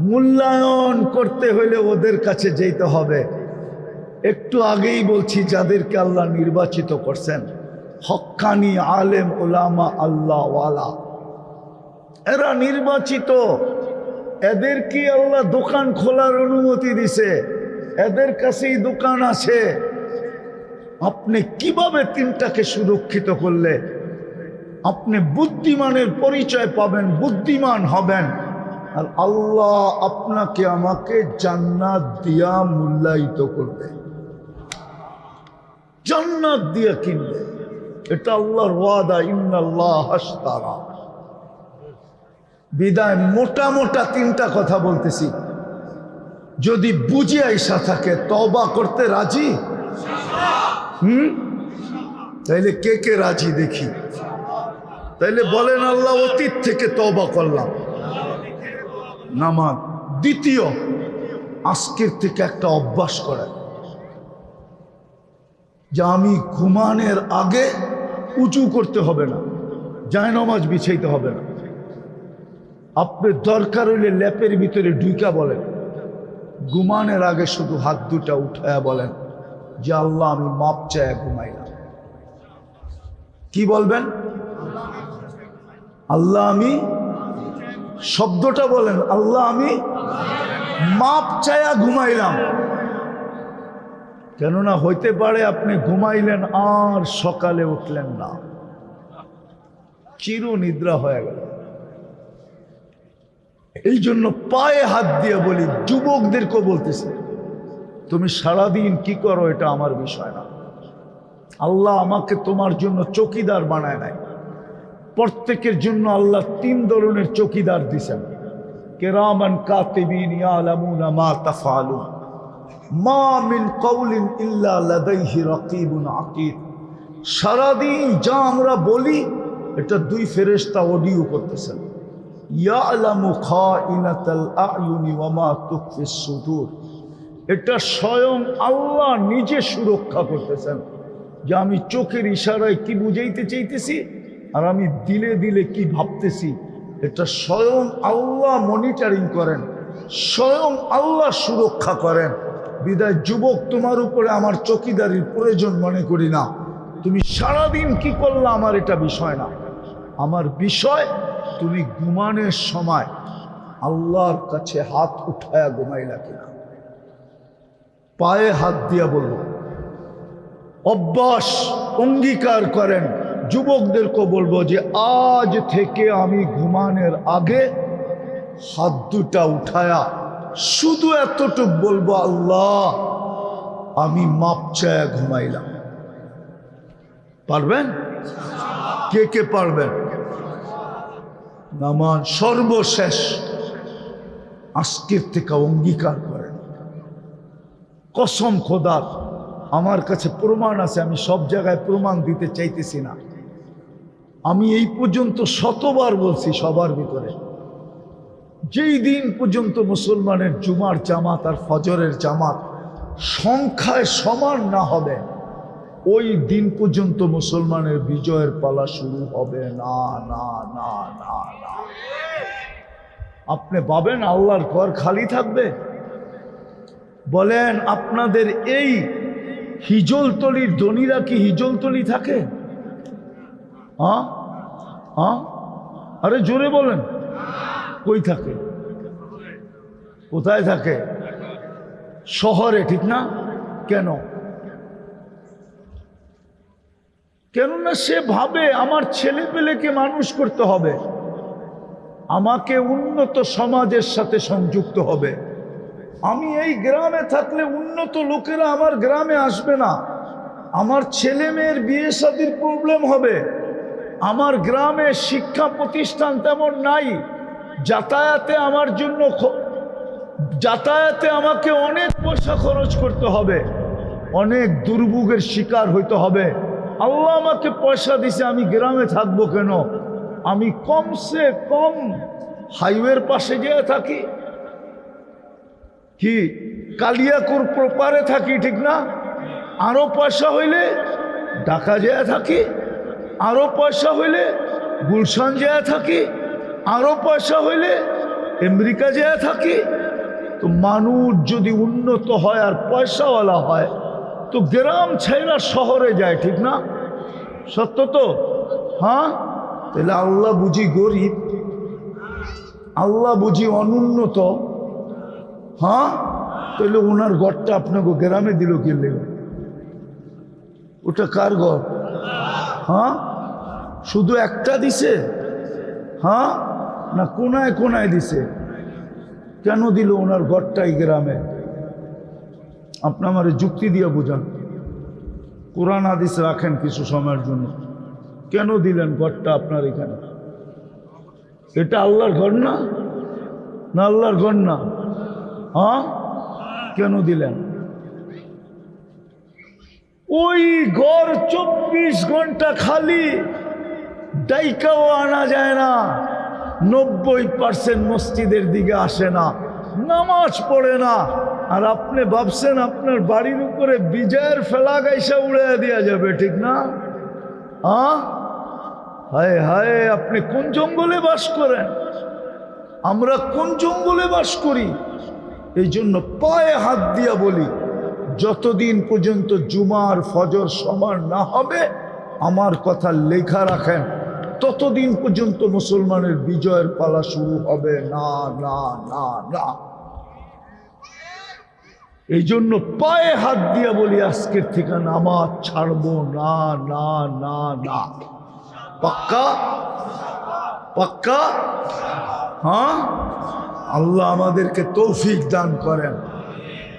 মূল্যায়ন করতে হলে ওদের কাছে যেতে হবে। একটু আগেই বলছি, যাদেরকে আল্লাহ নির্বাচিত করছেন, হক্কানি আলেম ওলামা আল্লাহওয়ালা, এরা নির্বাচিত। এদেরকে আল্লাহ দোকান খোলার অনুমতি দিছে। এদের কাছেই দোকান আছে। আপনি কিভাবে তিনটাকে সুরক্ষিত করলে আপনি বুদ্ধিমানের পরিচয় পাবেন, বুদ্ধিমান হবেন, আর আল্লাহ আপনাকে আমাকে জান্নাত দিয়া মূল্যায়িত করবে, জান্নাত দিয়া কিনবে। এটা আল্লাহর ওয়াদা, ইন্নাল্লাহ আশতারা। বিদায় মোটা মোটা তিনটা কথা বলতেছি, যদি বুঝে আইসা থাকে তওবা করতে রাজি? তাইলে কে কে রাজি দেখি? তাইলে বলেন আল্লাহ অতীত থেকে তওবা করলাম। নামাজ। দ্বিতীয়, আজকের থেকে একটা অভ্যাস করেন যে আমি ঘুমানোর আগে উঁচু করতে হবে না, জায়নামাজ বিছাইতে হবে না। আপনি দরকার হইলে ল্যাপের ভিতরে ঢুইকা বলেন, ঘুমানোর আগে শুধু হাত দুটা উঠায়া বলেন যে আল্লাহ আমি মাপ চায়া ঘুমাইলাম। কি বলবেন? আল্লাহ আমি, শব্দটা বলেন, আল্লাহ আমি মাপ চায়া ঘুমাইলাম। কেননা হইতে পারে আপনি ঘুমাইলেন আর সকালে উঠলেন না, চির নিদ্রা হয়ে গেল। এই জন্য পায়ে হাত দিয়ে বলি, যুবকদেরকে বলতেছি, তুমি সারাদিন কি করো এটা আমার বিষয় না। আল্লাহ আমাকে তোমার জন্য চৌকিদার বানায় নাই। প্রত্যেকের জন্য আল্লাহ তিন ধরনের চৌকিদার দিছেন, কিরামান কাতিবিন ইয়ালামুনা মা তাফআলুন, মা মিন কওলিন ইল্লা লাদাইহি রাকিবুন আতীদ। সারাদিন যা আমরা বলি এটা দুই ফেরেশতা অডিও করতেছেন। ইয়ালামু খাইনাতাল আয়ুনি ওয়া মা তুখফিস সুদূর, এটা স্বয়ং আল্লাহ নিজে সুরক্ষা করতেছেন যে আমি চোখের ইশারায় কি বুঝাইতে চাইতেছি আর আমি দিলে দিলে কি ভাবতেছি, এটা স্বয়ং আল্লাহ মনিটরিং করেন, স্বয়ং আল্লাহ সুরক্ষা করেন। বিদায় যুবক, তোমার উপরে আমার চৌকিদারির প্রয়োজন মনে করি না। তুমি সারাদিন কি করলা আমার এটা বিষয় না। আমার বিষয় তুমি ঘুমানোর সময় আল্লাহর কাছে হাত উঠায়া ঘুমাইলা কিনা। পায়ে হাত দিয়া বলবো, অভ্যাস অঙ্গীকার করেন। যুবকদেরকে বলবো যে আজ থেকে আমি ঘুমানোর আগে হাত দুটা উঠায়া শুধু এতটুক বলবো, আল্লাহ আমি মাপ চায়া ঘুমাইলাম। পারবেন? কে কে পারবেন? নামান। সর্বশেষ আজকের থেকে অঙ্গীকার করেন, কসম খোদার, আমার কাছে প্রমাণ আছে, আমি সব জায়গায় প্রমাণ দিতে চাইতেছি না। আমি এই পর্যন্ত শতবার বলছি সবার ভিতরে, যেই দিন পর্যন্ত মুসলমানের জুমার জামাত আর ফজরের জামাত সংখ্যায় সমান না হবে, ওই দিন পর্যন্ত মুসলমানের বিজয়ের পালা শুরু হবে না, না, না, না, না। আপনি ভাবেন আল্লাহর ঘর খালি থাকবে? বলেন আপনাদের এই হিজলতলির ধনীরা কি হিজলতলি থাকে? হ্যাঁ হ্যাঁ, আরে জোরে বলেন, কই থাকে? কোথায় থাকে? শহরে, ঠিক না? কেন? কেননা সে ভাবে আমার ছেলে পেলেকে মানুষ করতে হবে, আমাকে উন্নত সমাজের সাথে সংযুক্ত হবে। আমি এই গ্রামে থাকলে উন্নত লোকেরা আমার গ্রামে আসবে না, আমার ছেলে মেয়ের বিয়ে শাদীর প্রবলেম হবে। আমার গ্রামে শিক্ষা প্রতিষ্ঠান তেমন নাই, যাতায়াতে আমার জন্য যাতায়াতে আমাকে অনেক পয়সা খরচ করতে হবে, অনেক দুর্ভোগের শিকার হইতে হবে। আল্লাহ আমাকে পয়সা দিছে, আমি গ্রামে থাকবো কেন? আমি কমসে কম হাইওয়ের পাশে যেয়ে থাকি, কি কালিয়াকুর প্রপারে থাকি, ঠিক না? আরো পয়সা হইলে ঢাকা যেয়ে থাকি, আরো পয়সা হইলে গুলশান যেয়ে থাকি, আরো পয়সা হইলে আমেরিকা যেয়ে থাকি। তো মানুষ যদি উন্নত হয় আর পয়সাওয়ালা হয় তো গ্রাম ছেড়ে শহরে যায়, ঠিক না? সত্য তো? হ্যাঁ, তাহলে আল্লাহ বুঝি গরিব, আল্লাহ বুঝি অনুন্নত? হ্যাঁ, তাহলে ওনার ঘরটা আপনাকে গ্রামে দিল কে লেগে? ওটা কার ঘর? হ্যাঁ, শুধু একটা দিছে? হ্যাঁ, না কোনায় কোনায় দিছে? কেন দিল ওনার ঘরটাই গ্রামে? আপনি আমার যুক্তি দিয়ে বোঝান। কোরআন হাদিস রাখেন কিছু সময়ের জন্য। কেন দিলেন ঘরটা আপনার এখানে? এটা আল্লাহর ঘর না? না আল্লাহর ঘর না? হ্যাঁ, কেন দিলেন? ওই ঘর 24 ঘন্টা খালি, ডাইকাও আনা যায় না। 90% মসজিদের দিকে আসে না, নামাজ পড়ে না। আর আপনি ভাবছেন আপনার বাড়ির উপরে বিজয়ের ফেলা গাইসা উড়ে দেওয়া যাবে, ঠিক না? হ্যাঁ, হায় হায়, আপনি কোন জঙ্গলে বাস করেন? আমরা কোন জঙ্গলে বাস করি? এই জন্য পায়ে হাত দিয়া বলি, যতদিন পর্যন্ত জুমার ফজর সমান না হবে, আমার কথা লেখা রাখেন, ততদিন পর্যন্ত মুসলমানের বিজয়ের পালা শুরু হবে না, না, না, না। এই জন্য পায়ে হাত দিয়া বলি, আজকের থেকে নামাজ ছাড়বো না, না, না, না। পাক্কা? পাক্কা? হ্যাঁ, আল্লাহ আমাদেরকে তৌফিক দান করেন।